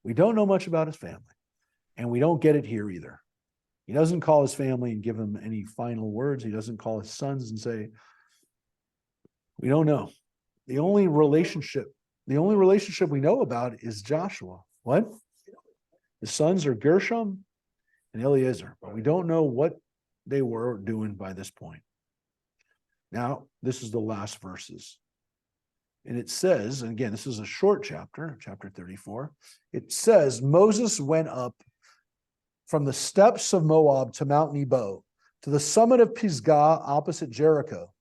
We don't know much about his family. And we don't get it here either. He doesn't call his family and give them any final words. He doesn't call his sons and say, we don't know. The only relationship The only relationship we know about is Joshua. What? His sons are Gershom and Eleazar, but we don't know what they were doing by this point. Now, this is the last verses. And it says, and again, this is a short chapter, chapter 34. It says, Moses went up from the steppes of Moab to Mount Nebo, to the summit of Pisgah opposite Jericho.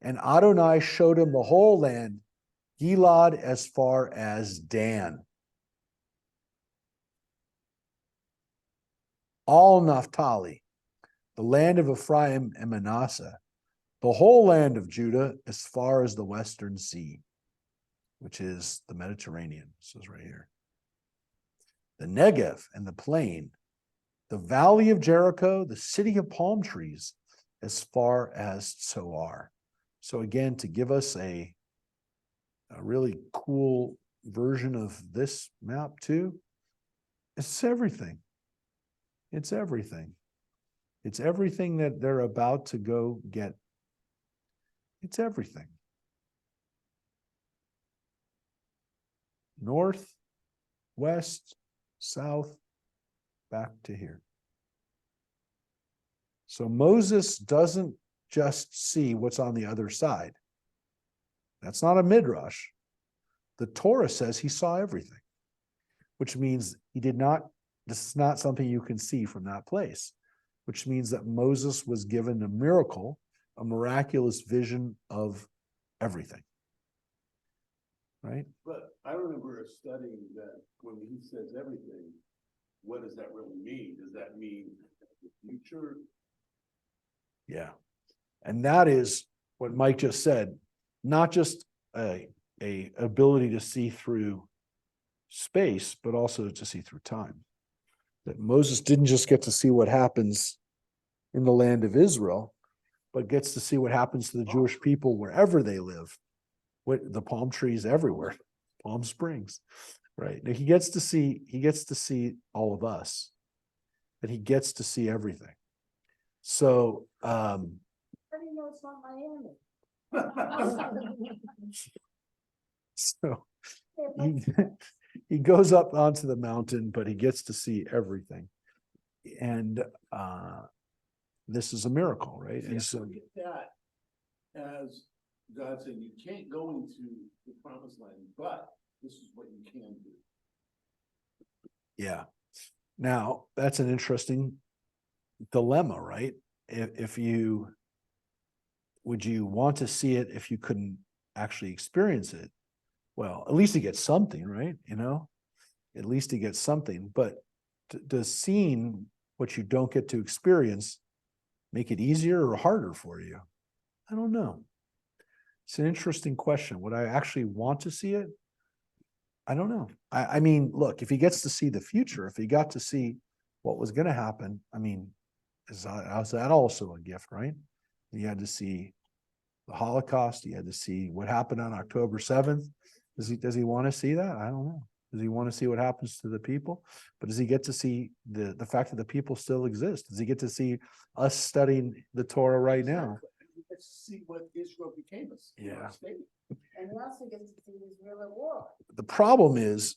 And Adonai showed him the whole land, Gilad as far as Dan. All Naphtali, the land of Ephraim and Manasseh, the whole land of Judah as far as the western sea, which is the Mediterranean. This is right here. The Negev and the plain, the valley of Jericho, the city of palm trees, as far as Zoar. So again, to give us a really cool version of this map too, it's everything. It's everything. It's everything that they're about to go get. It's everything. North, west, south, back to here. So Moses doesn't just see what's on the other side. That's not a midrash. The Torah says he saw everything, which means he did not, this is not something you can see from that place, which means that Moses was given a miracle, a miraculous vision of everything. Right? But I remember studying that when he says everything, what does that really mean? Does that mean the future? Yeah. And that is what Mike just said, not just a ability to see through space, but also to see through time. That Moses didn't just get to see what happens in the land of Israel, but gets to see what happens to the Jewish people wherever they live, with the palm trees everywhere, Palm Springs, right? Now he gets to see all of us, but he gets to see everything. So How do you know it's not Miami? so he goes up onto the mountain, but he gets to see everything. And this is a miracle, right? See, I And so look at that as God saying, you can't go into the promised land, but this is what you can do. yeah. Now that's an interesting dilemma, right? If you would you want to see it if you couldn't actually experience it? Well, at least he gets something, right? You know, at least he gets something. But does seeing what you don't get to experience make it easier or harder for you? I don't know. It's an interesting question. Would I actually want to see it? I don't know. I mean, look, if he gets to see the future, if he got to see what was going to happen, I mean, is that also a gift, right? He had to see the Holocaust. He had to see what happened on October 7th. Does he want to see that? I don't know. Does he want to see what happens to the people? But does he get to see the fact that the people still exist? Does he get to see us studying the Torah right now? You get to see what Israel became. Yeah. State. And he also gets to see Israel at war. The problem is,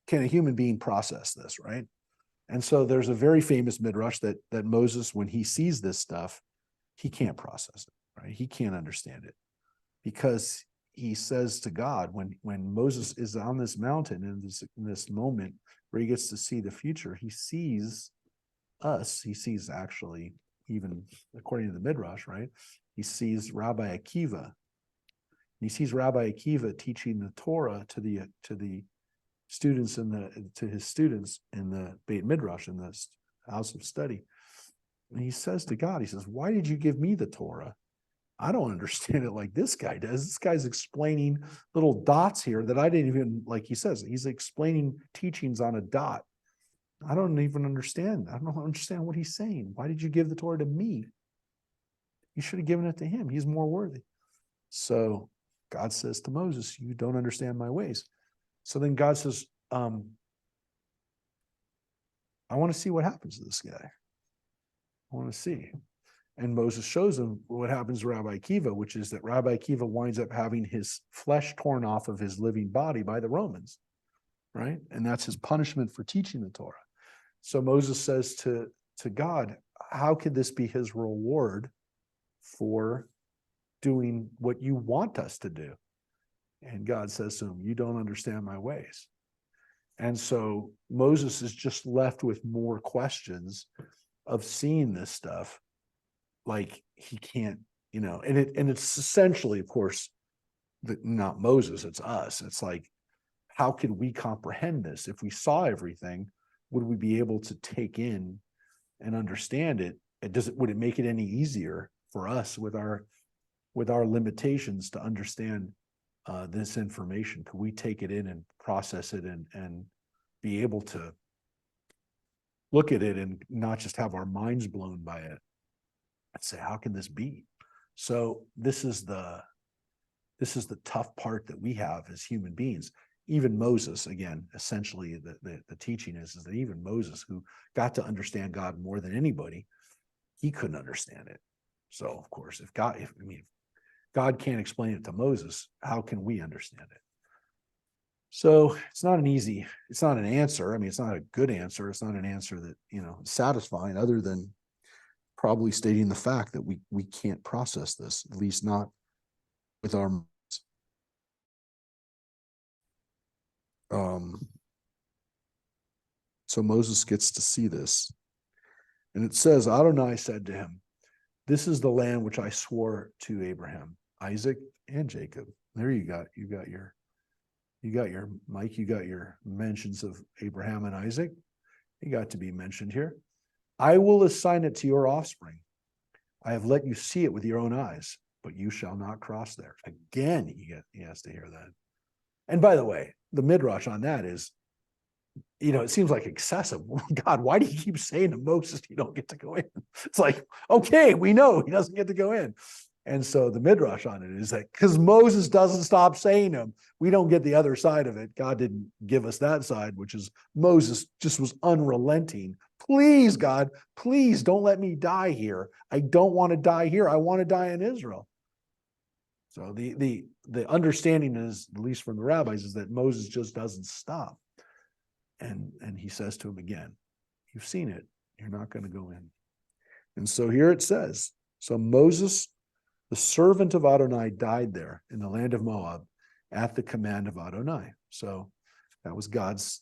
can a human being process this, right? And so there's a very famous midrash that Moses, when he sees this stuff, he can't process it, right? He can't understand it, because he says to God, when Moses is on this mountain in this moment where he gets to see the future, he sees us. He sees, actually, even according to the midrash, right? He sees Rabbi Akiva. He sees Rabbi Akiva teaching the Torah to the students to his students in the Beit Midrash, in the house of study. And he says to God, he says, why did you give me the Torah? I don't understand it like this guy does. This guy's explaining little dots here that I didn't even, like he says, he's explaining teachings on a dot. I don't even understand. I don't understand what he's saying. Why did you give the Torah to me? You should have given it to him. He's more worthy. So God says to Moses, you don't understand my ways. So then God says, I want to see what happens to this guy. I want to see. And Moses shows him what happens to Rabbi Akiva, which is that Rabbi Akiva winds up having his flesh torn off of his living body by the Romans, right? And that's his punishment for teaching the Torah. So Moses says to God, how could this be his reward for doing what you want us to do? And God says to him, you don't understand my ways. And so Moses is just left with more questions of seeing this stuff. Like he can't, and it's essentially, of course, not Moses, it's us. It's like, how could we comprehend this? If we saw everything, would we be able to take in and understand it? Would it make it any easier for us with our limitations to understand this information? Could we take it in and process it and be able to look at it and not just have our minds blown by it? I'd say, how can this be? So this is the tough part that we have as human beings. Even Moses, again, essentially the teaching is that even Moses, who got to understand God more than anybody, he couldn't understand it. So of course, if God can't explain it to Moses, how can we understand it? So it's not an answer. I mean, it's not a good answer. It's not an answer that, is satisfying, other than probably stating the fact that we can't process this, at least not with our minds. So Moses gets to see this. And it says, Adonai said to him, this is the land which I swore to Abraham, Isaac, and Jacob. There you got your Mike, you got your mentions of Abraham and Isaac. He got to be mentioned here. I will assign it to your offspring. I have let you see it with your own eyes, but you shall not cross there. Again, he has to hear that. And by the way, the midrash on that is, it seems like excessive. God, why do you keep saying to Moses, you don't get to go in? It's like, okay, we know he doesn't get to go in. And so the midrash on it is that because Moses doesn't stop saying them, we don't get the other side of it. God didn't give us that side, which is Moses just was unrelenting. Please, God, please don't let me die here. I don't want to die here. I want to die in Israel. So the understanding is, at least from the rabbis, is that Moses just doesn't stop. And he says to him again, you've seen it. You're not going to go in. And so here it says, so Moses, the servant of Adonai, died there in the land of Moab at the command of Adonai. So that was God's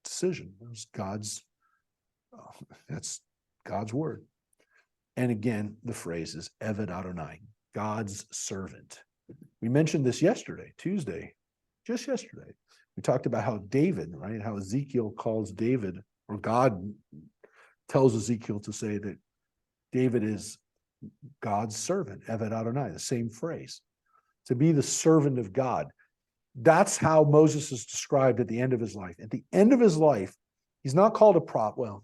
decision. It was that's God's word. And again, the phrase is Eved Adonai, God's servant. We mentioned this Tuesday, just yesterday. We talked about how David, right? How Ezekiel calls David, or God tells Ezekiel to say that David is God's servant, Eved Adonai, the same phrase, to be the servant of God. That's how Moses is described at the end of his life. At the end of his life, he's not called a prophet. Well,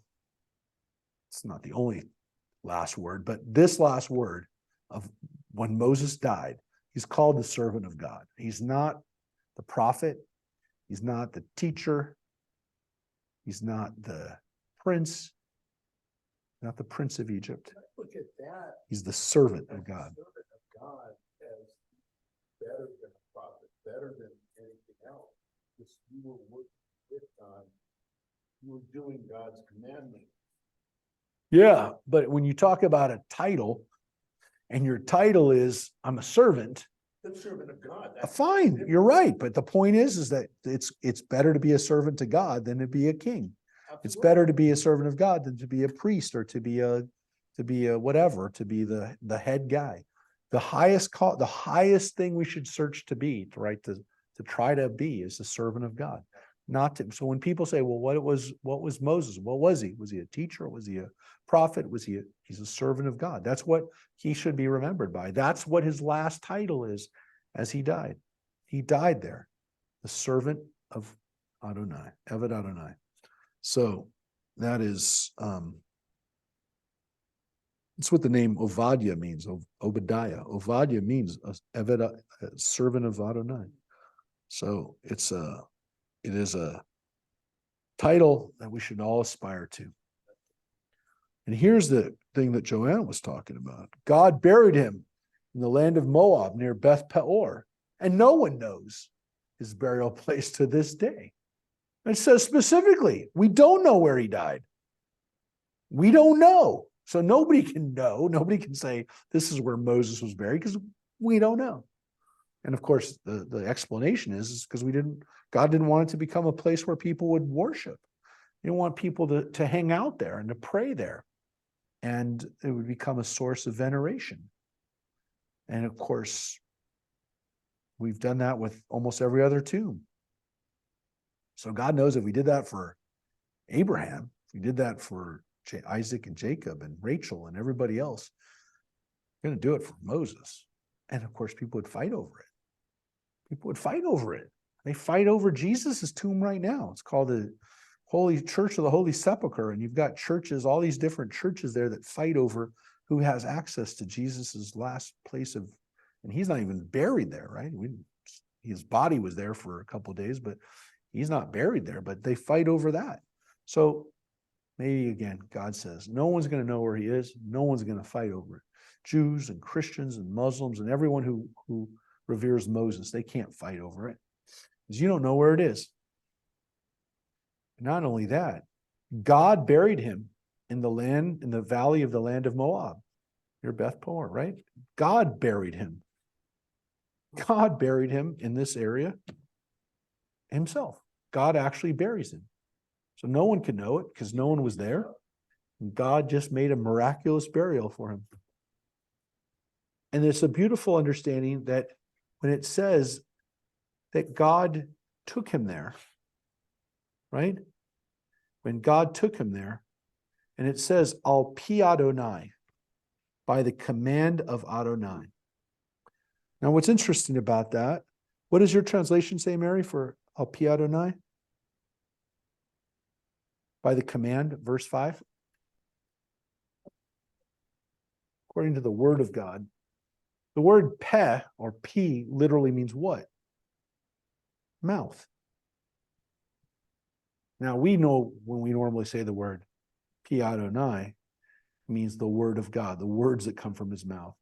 it's not the only last word, but this last word of when Moses died, he's called the servant of God. He's not the prophet. He's not the teacher. He's not the prince. Not the prince of Egypt. Look at that. He's the servant of God. The servant of God as better than a prophet, better than anything else. Because you were working with God. You were doing God's commandment. Yeah, but when you talk about a title, and your title is, I'm a servant. The servant of God. Fine, you're right. But the point is that it's better to be a servant to God than to be a king. Absolutely. It's better to be a servant of God than to be a priest or to be a whatever, to be the head guy. The highest thing we should search to be, to try to be, is a servant of God. So when people say, well, what was Moses? What was he? Was he a teacher? Was he a prophet? He's a servant of God. That's what he should be remembered by. That's what his last title is as he died. He died there, the servant of Adonai, Eved Adonai. So that is, it's what the name Ovadia means, Obadiah. Ovadia means a servant of Adonai. So it is a title that we should all aspire to. And here's the thing that Joanne was talking about. God buried him in the land of Moab near Beth Peor, and no one knows his burial place to this day. It says specifically, we don't know where he died. We don't know. So nobody can know. Nobody can say this is where Moses was buried because we don't know. And of course, the explanation is because God didn't want it to become a place where people would worship. He didn't want people to hang out there and to pray there. And it would become a source of veneration. And of course, we've done that with almost every other tomb. So God knows if we did that for Abraham, if we did that for Isaac and Jacob and Rachel and everybody else, we're going to do it for Moses. And of course, people would fight over it. People would fight over it. They fight over Jesus's tomb right now. It's called the Holy Church of the Holy Sepulchre. And you've got churches, all these different churches there that fight over who has access to Jesus's last place of, and he's not even buried there, right? His body was there for a couple of days, but he's not buried there, but they fight over that. So maybe again, God says, no one's going to know where he is. No one's going to fight over it. Jews and Christians and Muslims and everyone who reveres Moses, they can't fight over it because you don't know where it is. Not only that, God buried him in the valley of the land of Moab, near Beth Peor, right? God buried him. God buried him in this area himself. God actually buries him. So no one can know it because no one was there. God just made a miraculous burial for him. And it's a beautiful understanding that when it says that God took him there, right? When God took him there, and it says, Al pi Adonai, by the command of Adonai. Now, what's interesting about that, what does your translation say, Mary, for Al pi Adonai? By the command, verse 5. According to the word of God, the word peh or pi literally means what? Mouth. Now we know when we normally say the word pi Adonai means the word of God, the words that come from his mouth.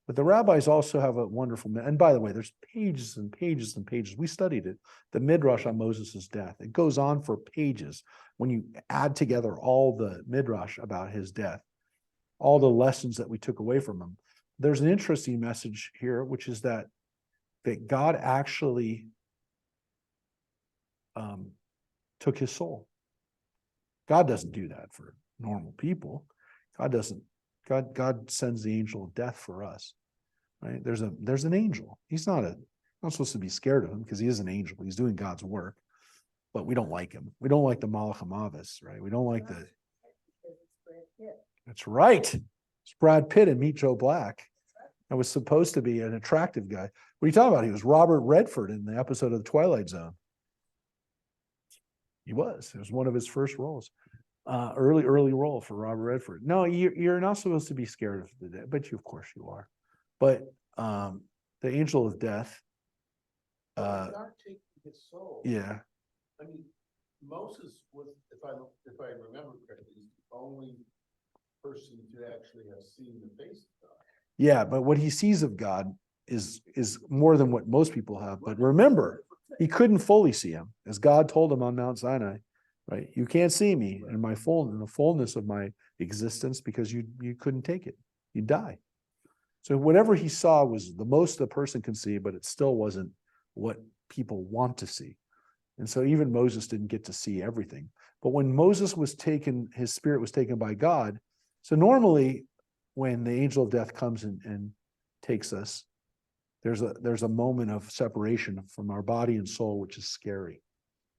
But the rabbis also have a wonderful, and by the way, there's pages and pages and pages. We studied it, the Midrash on Moses' death. It goes on for pages when you add together all the Midrash about his death, all the lessons that we took away from him. There's an interesting message here, which is that God actually took his soul. God doesn't do that for normal people. God sends the angel of death for us. Right? There's an angel. He's not supposed to be scared of him because he is an angel. He's doing God's work, but we don't like him. We don't like the Malach HaMavis, right? We don't like the. That's right. It's Brad Pitt and Meet Joe Black. That was supposed to be an attractive guy. What are you talking about? He was Robert Redford in the episode of The Twilight Zone. He was. It was one of his first roles. Early role for Robert Redford. No, you're not supposed to be scared of the dead, but of course you are. But the angel of death. God taking his soul. Yeah. I mean, Moses was, if I remember correctly, he's the only person to actually have seen the face of God. Yeah, but what he sees of God is more than what most people have. But remember, he couldn't fully see him, as God told him on Mount Sinai, right? You can't see me in the fullness of my existence because you couldn't take it. You'd die. So whatever he saw was the most the person can see, but it still wasn't what people want to see. And so even Moses didn't get to see everything. But when Moses was taken, his spirit was taken by God. So normally when the angel of death comes and takes us, there's a moment of separation from our body and soul, which is scary.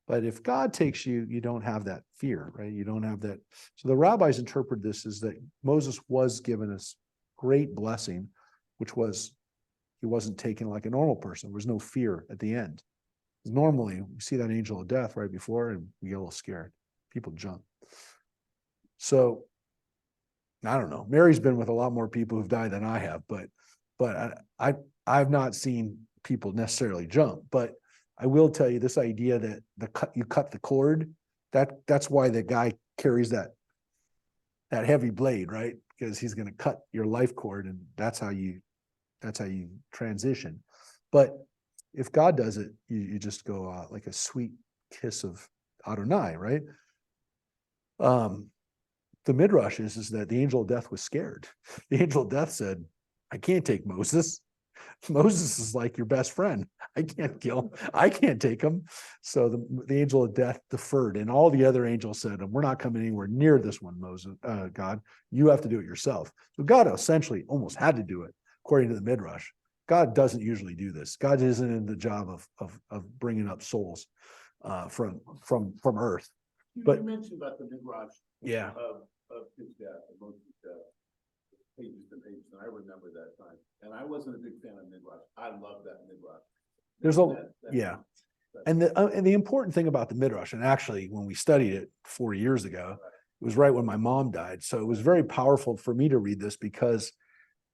But if God takes you, you don't have that fear, right? You don't have that. So the rabbis interpret this as that Moses was given us great blessing, which was he wasn't taken like a normal person. There was no fear at the end. Normally, we see that angel of death right before and we get a little scared. People jump. So I don't know. Mary's been with a lot more people who've died than I have, but I've not seen people necessarily jump. But I will tell you this idea that you cut the cord, that's why the guy carries that that heavy blade, right? Because he's going to cut your life cord, and that's how you transition. But if God does it, you just go like a sweet kiss of Adonai, right? The midrash is that the angel of death was scared. The angel of death said, I can't take Moses. Moses is like your best friend. I can't kill him. I can't take him. So the angel of death deferred, and all the other angels said, we're not coming anywhere near this one, Moses, God. You have to do it yourself. So God essentially almost had to do it, according to the midrash. God doesn't usually do this. God isn't in the job of bringing up souls from earth. But- You mentioned about the midrash Yeah. of his death, of Moses' death. Pages and pages, and I remember that time. And I wasn't a big fan of midrash. I love that midrash. There's yeah. And the important thing about the midrash, and actually when we studied it 4 years ago, it was right when my mom died. So it was very powerful for me to read this, because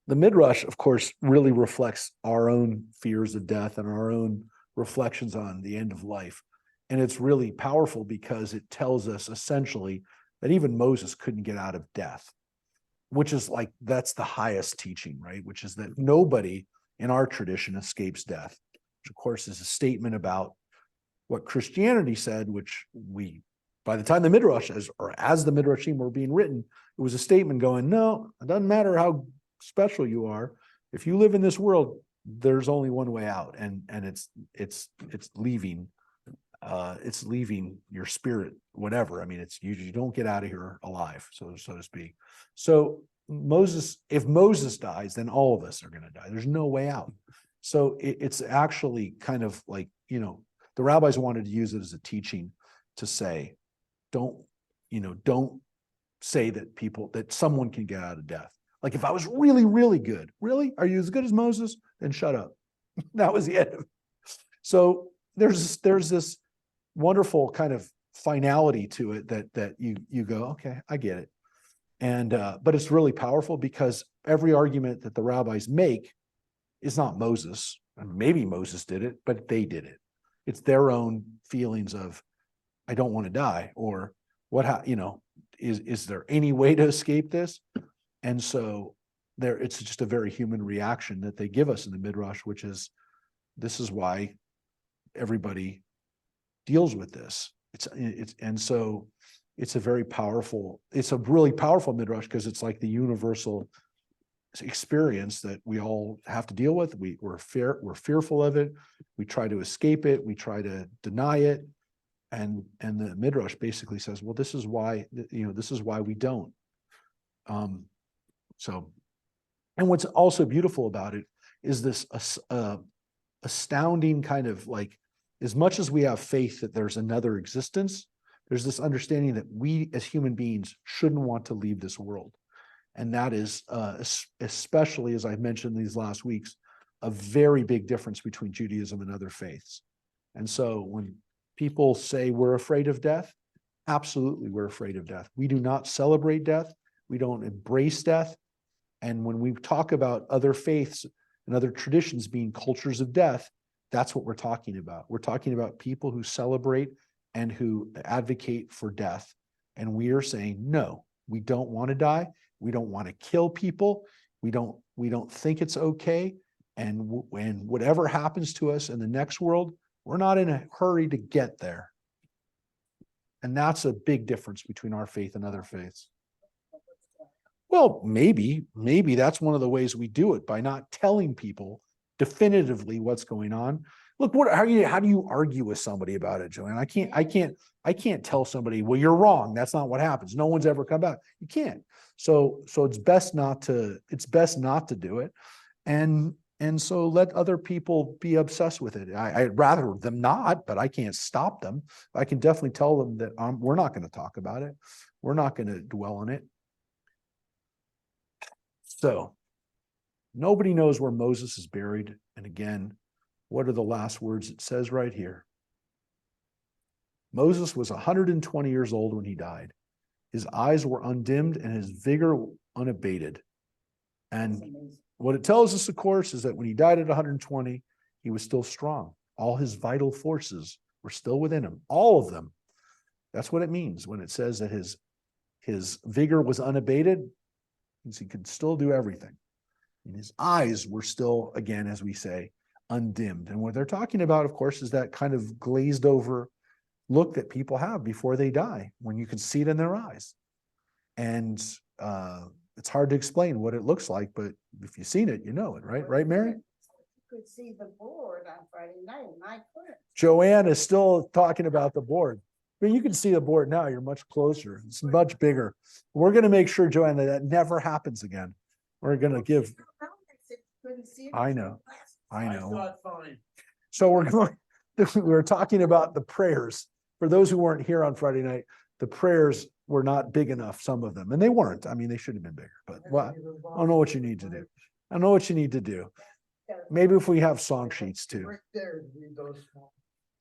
the midrash, of course, really reflects our own fears of death and our own reflections on the end of life. And it's really powerful because it tells us essentially that even Moses couldn't get out of death, which is like, that's the highest teaching, right? Which is that nobody in our tradition escapes death, which of course is a statement about what Christianity said, which by the time the midrash, as the midrashim were being written, it was a statement going, no, it doesn't matter how special you are. If you live in this world, there's only one way out, and it's leaving. It's leaving your spirit, whatever. I mean, it's you don't get out of here alive, so to speak. So if Moses dies, then all of us are going to die. There's no way out. So it's actually kind of like, the rabbis wanted to use it as a teaching to say, don't say that someone can get out of death. Like, if I was really, really good, really, are you as good as Moses? Then shut up. That was the end. So there's this wonderful kind of finality to it that you go, okay, I get it. And but it's really powerful, because every argument that the rabbis make is not Moses. And maybe Moses did it, but they did it. It's their own feelings of, I don't want to die, or is there any way to escape this? And so it's just a very human reaction that they give us in the midrash, which is, this is why everybody deals with this. It's a really powerful midrash, because it's like the universal experience that we all have to deal with. We're fearful of it. We try to escape it. We try to deny it. And the midrash basically says, well, this is why we don't. And what's also beautiful about it is this astounding kind of like, as much as we have faith that there's another existence, there's this understanding that we as human beings shouldn't want to leave this world. And that is, especially as I've mentioned these last weeks, a very big difference between Judaism and other faiths. And so when people say we're afraid of death, absolutely we're afraid of death. We do not celebrate death. We don't embrace death. And when we talk about other faiths and other traditions being cultures of death, that's what we're talking about. We're talking about people who celebrate and who advocate for death. And we are saying, no, we don't want to die. We don't want to kill people. We don't think it's okay. And when whatever happens to us in the next world, we're not in a hurry to get there. And that's a big difference between our faith and other faiths. Well, maybe that's one of the ways we do it, by not telling people definitively what's going on. Look, how do you argue with somebody about it, Joanne? I can't tell somebody, well, you're wrong. That's not what happens. No one's ever come back. You can't. So it's best not to do it. And so let other people be obsessed with it. I'd rather them not, but I can't stop them. I can definitely tell them that we're not going to talk about it. We're not going to dwell on it. So nobody knows where Moses is buried. And again, what are the last words it says right here? Moses was 120 years old when he died. His eyes were undimmed and his vigor unabated. And what it tells us, of course, is that when he died at 120, he was still strong. All his vital forces were still within him, all of them. That's what it means when it says that his His vigor was unabated, means he could still do everything. And his eyes were still, again, as we say, undimmed. And what they're talking about, of course, is that kind of glazed over look that people have before they die, when you can see it in their eyes. And it's hard to explain what it looks like, but if you've seen it, you know it, right? Right, Mary? You could see the board on Friday night, and I couldn't. Joanne is still talking about the board. But you can see the board now. You're much closer. It's much bigger. We're going to make sure, Joanne, that never happens again. We're going to give. Couldn't see it. I know. I know. saw it fine. So we're talking about the prayers. For those who weren't here on Friday night, the prayers were not big enough, some of them, and they weren't. I mean, they should have been bigger, but well, I don't know what you need to do. I know what you need to do. Maybe if we have song sheets too. Right there, read those.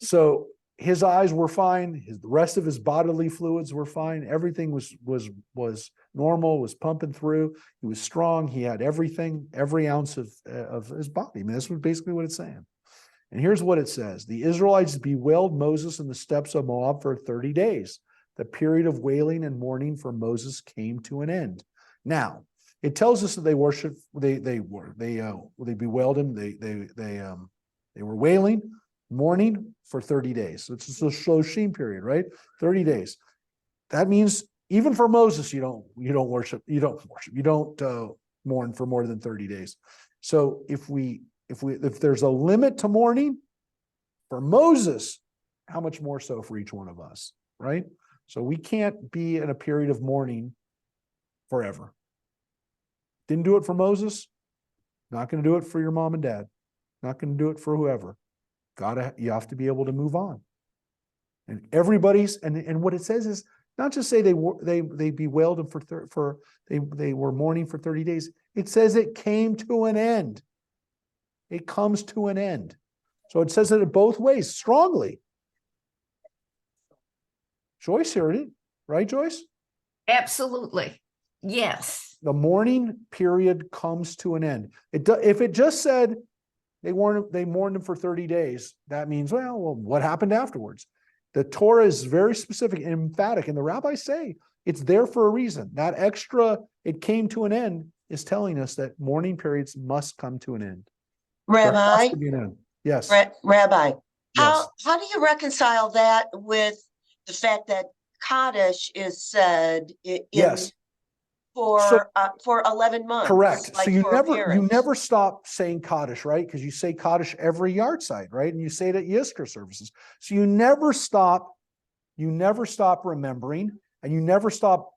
So his eyes were fine. The rest of his bodily fluids were fine. Everything was normal, was pumping through. He was strong. He had everything, every ounce of his body. I mean, that's basically what it's saying. And here's what it says. The Israelites bewailed Moses in the steppes of Moab for 30 days. The period of wailing and mourning for Moses came to an end. Now, it tells us that they worshiped, they bewailed him. They were wailing, mourning for 30 days. It's a Shloshim period, right? 30 days. That means even for Moses, you don't mourn for more than 30 days. So if there's a limit to mourning for Moses, how much more so for each one of us, right? So we can't be in a period of mourning forever. Didn't do it for Moses. Not going to do it for your mom and dad. Not going to do it for whoever. You have to be able to move on. And everybody's, and what it says is not just say they bewailed him they were mourning for 30 days. It says it came to an end. It comes to an end. So it says it in both ways, strongly. Joyce heard it, right, Joyce? Absolutely. Yes. The mourning period comes to an end. If it just said they mourned him for 30 days, that means, well, what happened afterwards? The Torah is very specific and emphatic, and the rabbis say it's there for a reason. That extra, it came to an end, is telling us that mourning periods must come to an end. There has Rabbi, to be an end. Yes. Rabbi, Yes. how do you reconcile that with the fact that Kaddish is said Yes. for 11 months? Correct. like So you for a parent? never stop saying Kaddish, right? Because you say Kaddish every yard side, right? And you say it at Yizkor services. So you never stop remembering, and you never stop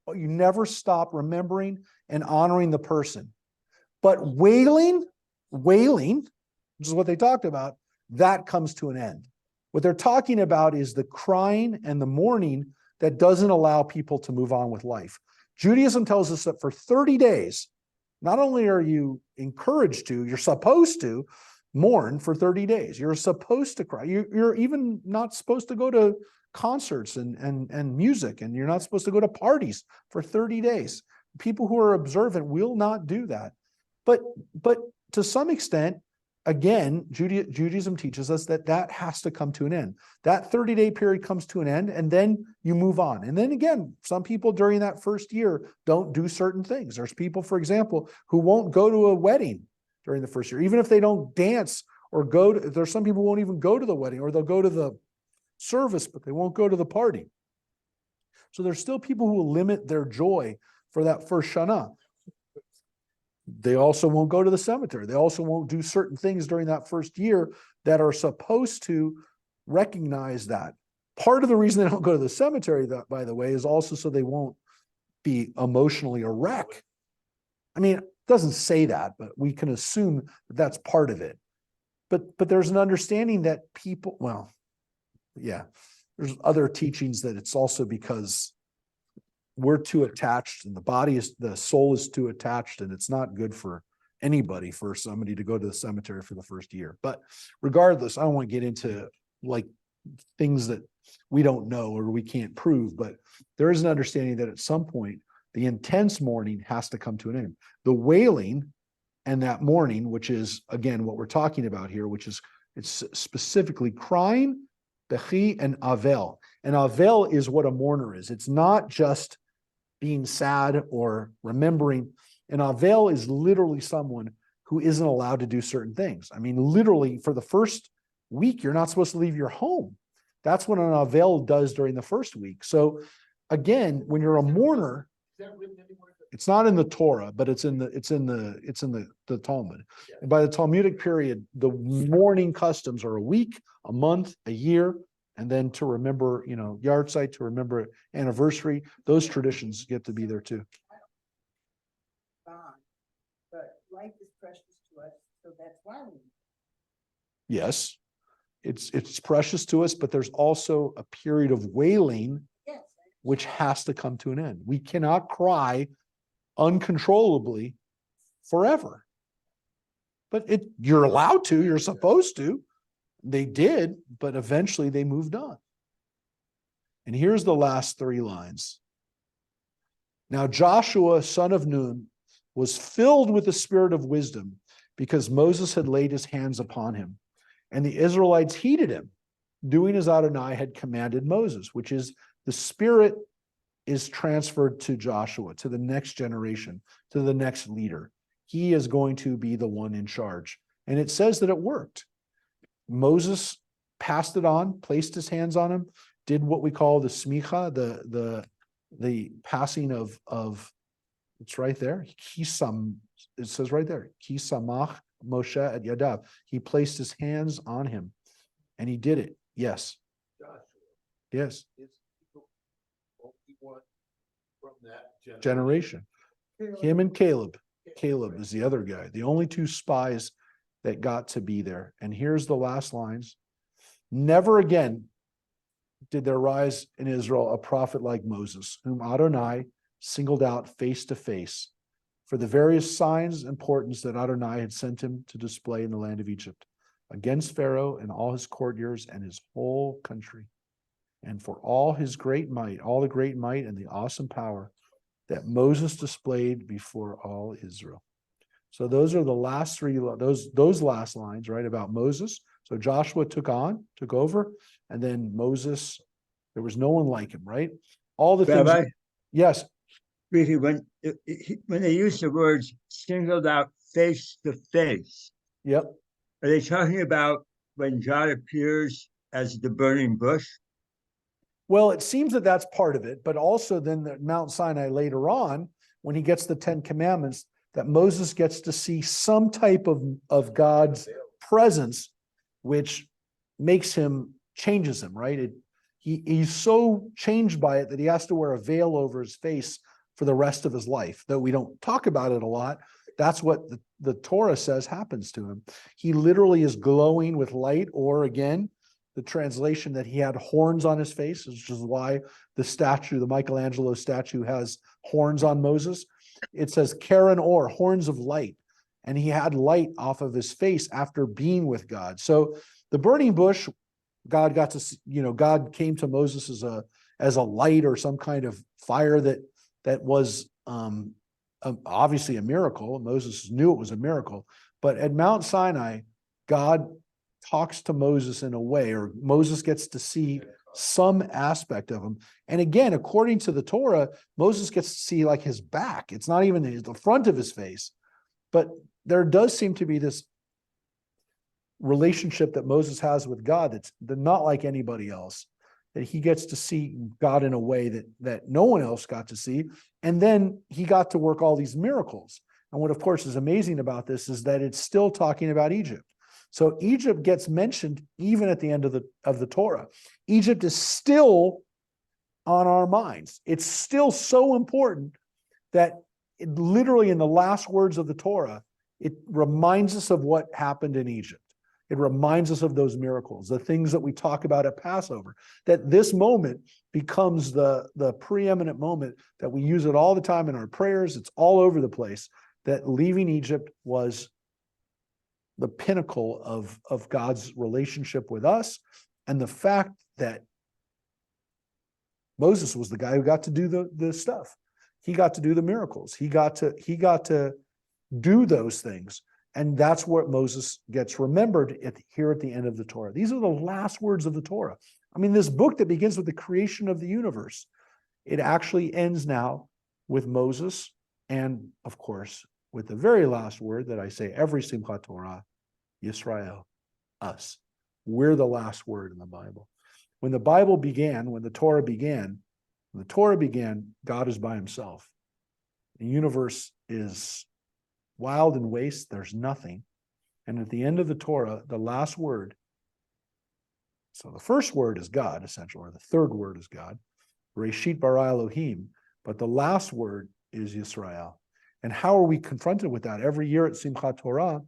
remembering and honoring the person. But wailing, which is what they talked about, that comes to an end. What they're talking about is the crying and the mourning that doesn't allow people to move on with life. Judaism tells us that for 30 days, not only are you encouraged to, you're supposed to mourn for 30 days. You're supposed to cry. You're even not supposed to go to concerts and music, and you're not supposed to go to parties for 30 days. People who are observant will not do that. But to some extent, again, Judaism teaches us that has to come to an end. That 30-day period comes to an end, and then you move on. And then again, some people during that first year don't do certain things. There's people, for example, who won't go to a wedding during the first year, even if they don't dance or there's some people who won't even go to the wedding, or they'll go to the service, but they won't go to the party. So there's still people who will limit their joy for that first Shana. They also won't go to the cemetery. They also won't do certain things during that first year that are supposed to recognize that. Part of the reason they don't go to the cemetery, that, by the way, is also so they won't be emotionally a wreck. I mean, it doesn't say that, but we can assume that that's part of it. But there's an understanding that people, there's other teachings that it's also because we're too attached, and the soul is too attached, and it's not good for anybody for somebody to go to the cemetery for the first year. But regardless, I don't want to get into like things that we don't know or we can't prove, but there is an understanding that at some point the intense mourning has to come to an end. The wailing and that mourning, which is again what we're talking about here, which is it's specifically crying, bechi, and avel. And avel is what a mourner is. It's not just being sad or remembering. An Avel is literally someone who isn't allowed to do certain things. I mean, literally for the first week, you're not supposed to leave your home. That's what an Avel does during the first week. So again, when you're a mourner, Is that written anywhere? it's not in the Torah, but it's in the Talmud. And by the Talmudic period, the mourning customs are a week, a month, a year, and then to remember, yard site, to remember anniversary, those traditions get to be there too. Gone. But life is precious to us, so that's why we. Yes, it's precious to us, but there's also a period of wailing Yes. which has to come to an end. We cannot cry uncontrollably forever. But you're allowed to, you're supposed to. They did, but eventually they moved on. And here's the last 3 lines. Now Joshua, son of Nun, was filled with the spirit of wisdom because Moses had laid his hands upon him. And the Israelites heeded him, doing as Adonai had commanded Moses, which is the spirit is transferred to Joshua, to the next generation, to the next leader. He is going to be the one in charge. And it says that it worked. Moses passed it on, placed his hands on him, did what we call the smicha, the passing of it's right there. It says right there, Ki samach Moshe at Yadav. He placed his hands on him and he did it. Yes. Joshua Yes. is the only one from that Generation. Him and Caleb. Caleb is the other guy, the only 2 spies that got to be there. And here's the last lines. Never again did there rise in Israel a prophet like Moses, whom Adonai singled out face to face for the various signs and portents that Adonai had sent him to display in the land of Egypt against Pharaoh and all his courtiers and his whole country, and for all his great might, all the great might and the awesome power that Moses displayed before all Israel. So those are the last 3, those last lines, right, about Moses. So Joshua took over, and then Moses, there was no one like him, right? All the things. Rabbi, Yes. Ricky, when they use the words singled out face to face, Yep. are they talking about when God appears as the burning bush? Well, it seems that that's part of it, but also then at Mount Sinai later on, when he gets the 10 commandments, that Moses gets to see some type of God's presence, which changes him, right? He's so changed by it that he has to wear a veil over his face for the rest of his life. Though we don't talk about it a lot, that's what the Torah says happens to him. He literally is glowing with light, or again, the translation that he had horns on his face, which is why the Michelangelo statue has horns on Moses. It says Karen or horns of light. And he had light off of his face after being with God. So the burning bush, God got to see, God came to Moses as a light or some kind of fire that was obviously a miracle. Moses knew it was a miracle. But at Mount Sinai, God talks to Moses in a way, or Moses gets to see some aspect of him. And again, according to the Torah, Moses gets to see like his back. It's not even the front of his face. But there does seem to be this relationship that Moses has with God that's not like anybody else, that he gets to see God in a way that no one else got to see. And then he got to work all these miracles. And what, of course, is amazing about this is that it's still talking about Egypt. So Egypt gets mentioned even at the end of the Torah. Egypt is still on our minds. It's still so important that literally in the last words of the Torah, it reminds us of what happened in Egypt. It reminds us of those miracles, the things that we talk about at Passover, that this moment becomes the preeminent moment, that we use it all the time in our prayers. It's all over the place, that leaving Egypt was the pinnacle of God's relationship with us. And the fact that Moses was the guy who got to do the stuff. He got to do the miracles. He got to do those things. And that's what Moses gets remembered here at the end of the Torah. These are the last words of the Torah. I mean, this book that begins with the creation of the universe, it actually ends now with Moses, and of course, with the very last word that I say every Simchat Torah, Yisrael, us. We're the last word in the Bible. When the Bible began, when the Torah began, God is by himself. The universe is wild and waste. There's nothing. And at the end of the Torah, the last word, so the first word is God, essentially, or the third word is God, Reshit bara Elohim, but the last word is Yisrael. And how are we confronted with that? Every year at Simchat Torah,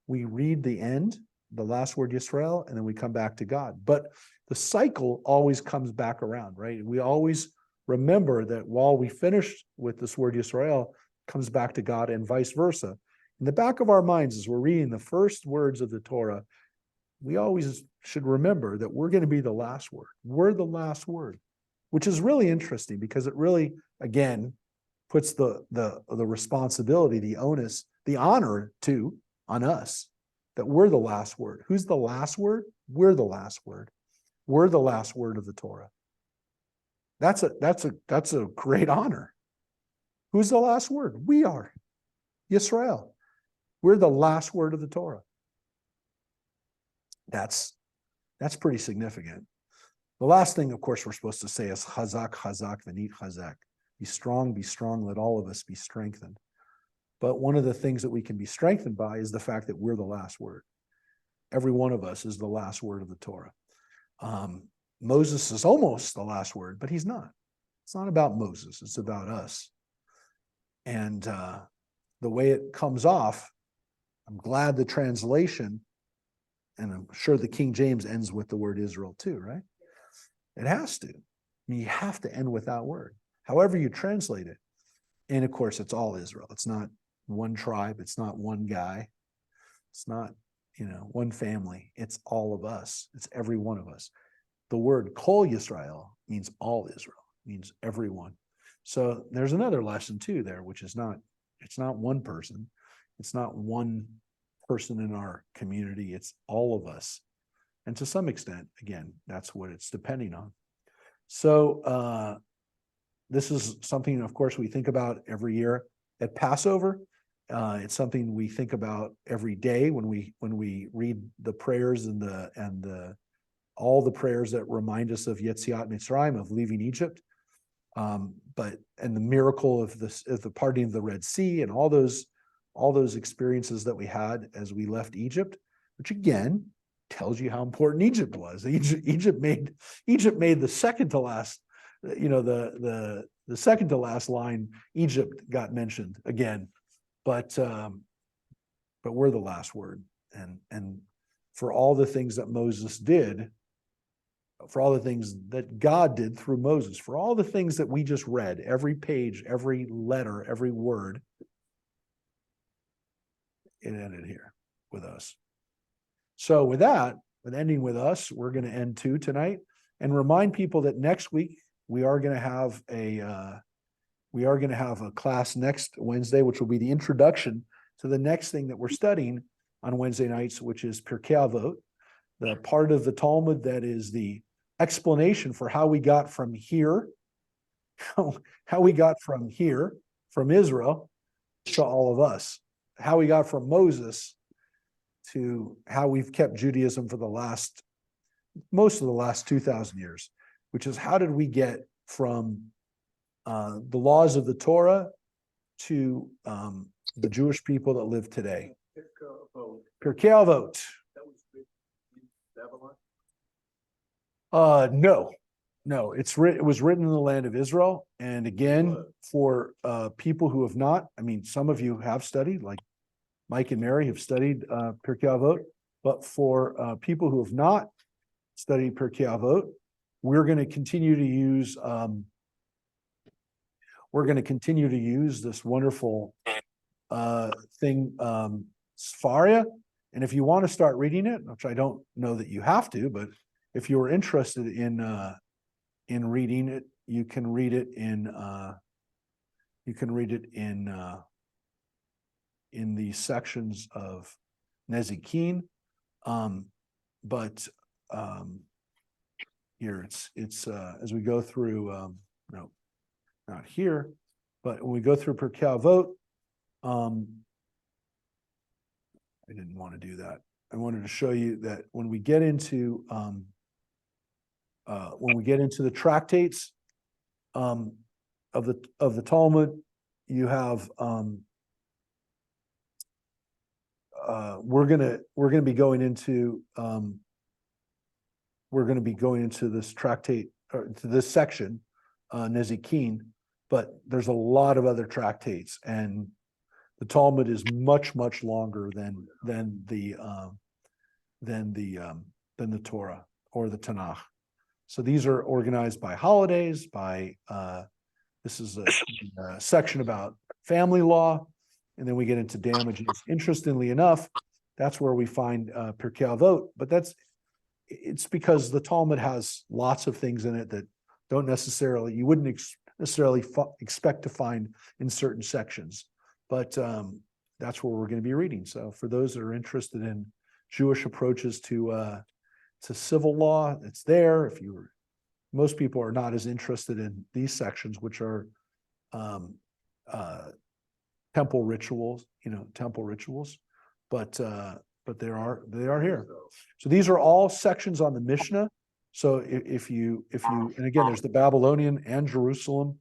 we read the end, the last word Yisrael, and then we come back to God. But the cycle always comes back around, right? We always remember that while we finish with this word Yisrael, comes back to God and vice versa. In the back of our minds, as we're reading the first words of the Torah, we always should remember that we're going to be the last word. We're the last word, which is really interesting because it really, again, puts the responsibility, the onus, the honor too on us that we're the last word. Who's the last word? We're the last word. We're the last word of the Torah. That's a great honor. Who's the last word? We are. Yisrael. We're the last word of the Torah. That's pretty significant. The last thing, of course, we're supposed to say is chazak, chazak, v'nit chazak. Be strong, let all of us be strengthened. But one of the things that we can be strengthened by is the fact that we're the last word. Every one of us is the last word of the Torah. Moses is almost the last word, but he's not. It's not about Moses, it's about us. And the way it comes off, I'm glad the translation, and I'm sure the King James ends with the word Israel too, right? It has to. I mean, you have to end with that word, however you translate it. And of course, it's all Israel. It's not one tribe. It's not one guy. It's not, one family. It's all of us. It's every one of us. The word Kol Yisrael means all Israel, means everyone. So there's another lesson too there, which is it's not one person. It's not one person in our community. It's all of us. And to some extent, again, that's what it's depending on. So this is something, of course, we think about every year at Passover. It's something we think about every day when we read the prayers and all the prayers that remind us of Yetziat Mitzrayim, of leaving Egypt. And the miracle of the parting of the Red Sea and all those experiences that we had as we left Egypt, which again tells you how important Egypt was. Egypt made the second to last, the second to last line. Egypt got mentioned again, but we're the last word, and for all the things that Moses did, for all the things that God did through Moses, for all the things that we just read, every page, every letter, every word, it ended here with us. So with ending with us, we're going to end too tonight, and remind people that next week we are going to have a class next Wednesday, which will be the introduction to the next thing that we're studying on Wednesday nights, which is Pirkei Avot, the part of the Talmud that is the explanation for how we got from here, how we got from here, from Israel to all of us, how we got from Moses to how we've kept Judaism for most of the last 2,000 years, which is how did we get from the laws of the Torah to the Jewish people that live today. Pirkei Avot. That was written in Babylon? No, it was written in the land of Israel. And again, for people who have not, some of you have studied, like Mike and Mary have studied Pirkei Avot, but for people who have not studied Pirkei Avot, we're going to continue to use this wonderful thing, Sefaria. And if you want to start reading it, which I don't know that you have to, but if you're interested in reading it, you can read it in the sections of Nezikin. But here it's as we go through, no, not here. But when we go through Pirkei Avot, I didn't want to do that. I wanted to show you that when we get into the tractates of the Talmud, you have we're gonna be going into this tractate or to this section, Nezikin, but there's a lot of other tractates, and the Talmud is much longer than the Torah or the Tanakh. So these are organized by holidays. This is a section about family law, and then we get into damages. Interestingly enough, that's where we find Pirkei Avot, but it's because the Talmud has lots of things in it that you wouldn't necessarily expect to find in certain sections. But that's where we're going to be reading. So for those that are interested in Jewish approaches to civil law, it's there. Most people are not as interested in these sections, which are temple rituals, but they are here. So these are all sections on the Mishnah. So if you and again, there's the Babylonian and Jerusalem,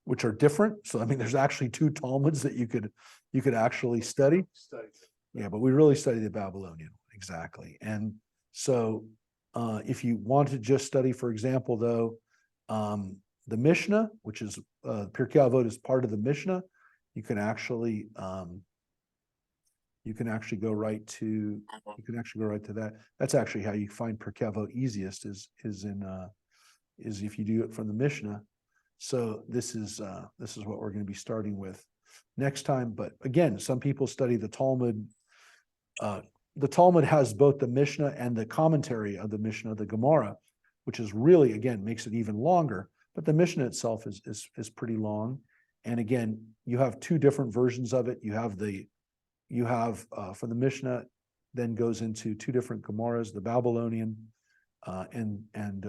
which are different. So I mean, there's actually two Talmuds that you could actually study. Yeah, but we really study the Babylonian, exactly. And so if you want to just study, for example, though, the Mishnah, which is Pirkei Avot is part of the Mishnah, you can actually go right to that. That's actually how you find Pirkei Avot easiest is if you do it from the Mishnah. So this is what we're going to be starting with next time. But again, some people study the Talmud. The Talmud has both the Mishnah and the commentary of the Mishnah, the Gemara, which is really, again, makes it even longer. But the Mishnah itself is pretty long. And again, you have two different versions of it. You have for the Mishnah, then goes into two different Gemaras, the Babylonian and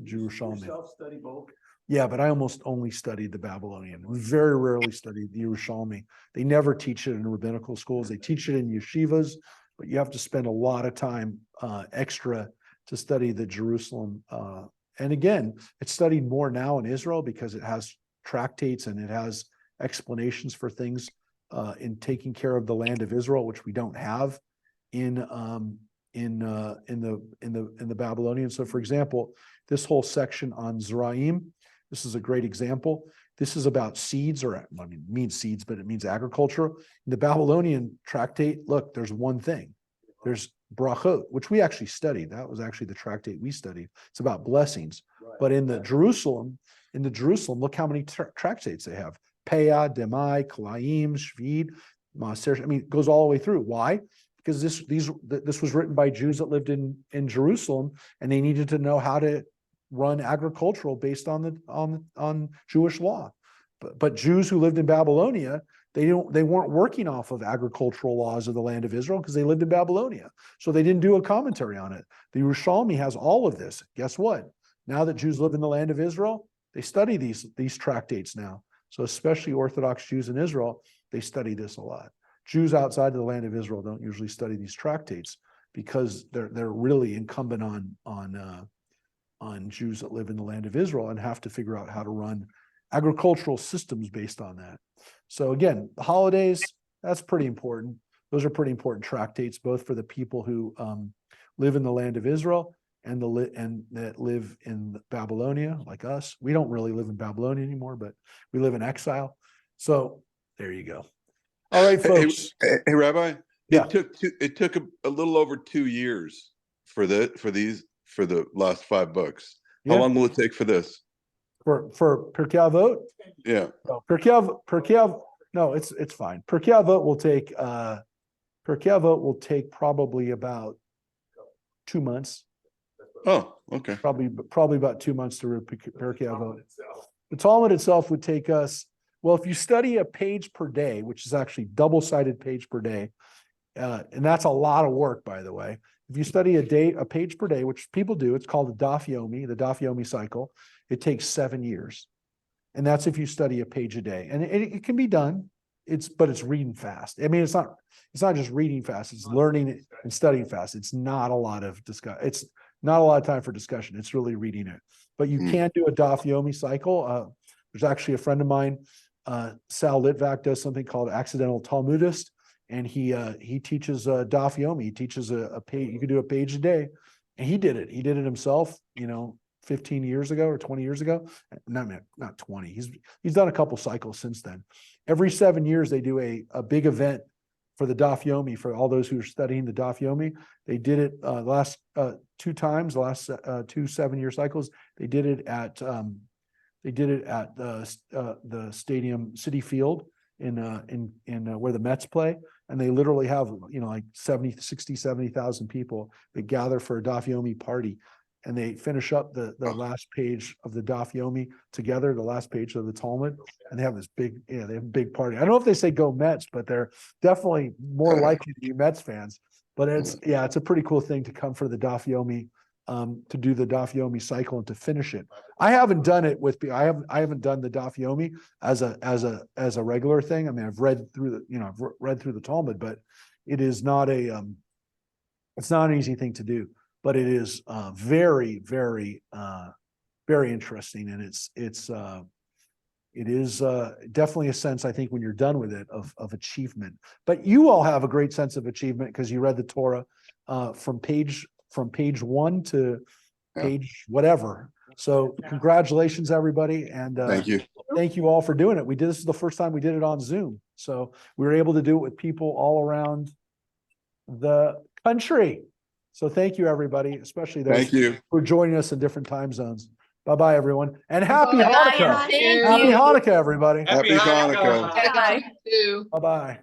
Jerusalem. Self-study both? Yeah, but I almost only studied the Babylonian. We very rarely studied the Yerushalmi. They never teach it in rabbinical schools. They teach it in yeshivas, but you have to spend a lot of time extra to study the Jerusalem. And again, it's studied more now in Israel because it has tractates and it has explanations for things in taking care of the land of Israel, which we don't have in the Babylonian. So, for example, this whole section on Zeraim, this is a great example. This is about seeds, or I mean, it means seeds, but it means agriculture. In the Babylonian tractate, look, there's one thing. There's brachot, which we actually studied. That was actually the tractate we studied. It's about blessings. Right. But in the Jerusalem, look how many tractates they have. Peah, Demai, Kalaim, Shvid, Maaser. I mean, it goes all the way through. Why? Because this was written by Jews that lived in Jerusalem, and they needed to know how to run agricultural based on Jewish law. But Jews who lived in Babylonia, they weren't working off of agricultural laws of the land of Israel because they lived in Babylonia. So they didn't do a commentary on it. The Yerushalmi has all of this. Guess what? Now that Jews live in the land of Israel, they study these tractates now. So especially Orthodox Jews in Israel, they study this a lot. Jews outside of the land of Israel don't usually study these tractates because they're really incumbent on Jews that live in the land of Israel and have to figure out how to run agricultural systems based on that. So again, the holidays, that's pretty important. Those are pretty important tractates, both for the people who live in the land of Israel and that live in Babylonia, like us. We don't really live in Babylonia anymore, but we live in exile. So there you go. All right, folks. Hey, Rabbi. Yeah. It took a little over 2 years for the last 5 books. Yeah. How long will it take for this? For Pirkei Avot? Yeah. No, Pirkei Avot. No, it's fine. Pirkei Avot will take probably about 2 months. Oh, okay. Probably about 2 months to read Pirkei Avot. The Talmud itself would take us, well, if you study a page per day, which is actually double-sided page per day, and that's a lot of work, by the way. If you study a page per day, which people do, it's called the Daf Yomi cycle. It takes 7 years. And that's if you study a page a day, and it can be done. But it's reading fast. I mean, it's not just reading fast, it's learning it and studying fast. It's not a lot of it's not a lot of time for discussion. It's really reading it. But you can do a Daf Yomi cycle. There's actually a friend of mine, Sal Litvak, does something called Accidental Talmudist, and he teaches Daf Yomi. He teaches a page. You can do a page a day, and he did it. He did it himself. 15 years ago or 20 years ago. Not 20. He's done a couple cycles since then. Every 7 years, they do a big event for the Daf Yomi, for all those who are studying the Daf Yomi. They did it the last 2 times, the last 2 7-year cycles. They did it at the stadium City Field in where the Mets play. And they literally have, like 70,000 people that gather for a Daf Yomi party. And they finish up the last page of the Daf Yomi together, the last page of the Talmud, and they have this big, they have a big party. I don't know if they say go Mets, but they're definitely more likely to be Mets fans. But it's a pretty cool thing to come for the Daf Yomi, to do the Daf Yomi cycle and to finish it. I haven't done it I haven't done the Daf Yomi as a regular thing. I mean, I've read through the Talmud, but it is not it's not an easy thing to do. But it is very, very, very interesting, and it is definitely a sense, I think, when you're done with it, of achievement. But you all have a great sense of achievement because you read the Torah from page 1 to page whatever. So congratulations, everybody, and thank you all for doing it. This is the first time we did it on Zoom, so we were able to do it with people all around the country. So thank you, everybody, especially those who are joining us in different time zones. Bye-bye, everyone. And happy Bye-bye, Hanukkah. and thank Happy you. Hanukkah, everybody. Happy Hanukkah. Bye-bye. Bye-bye.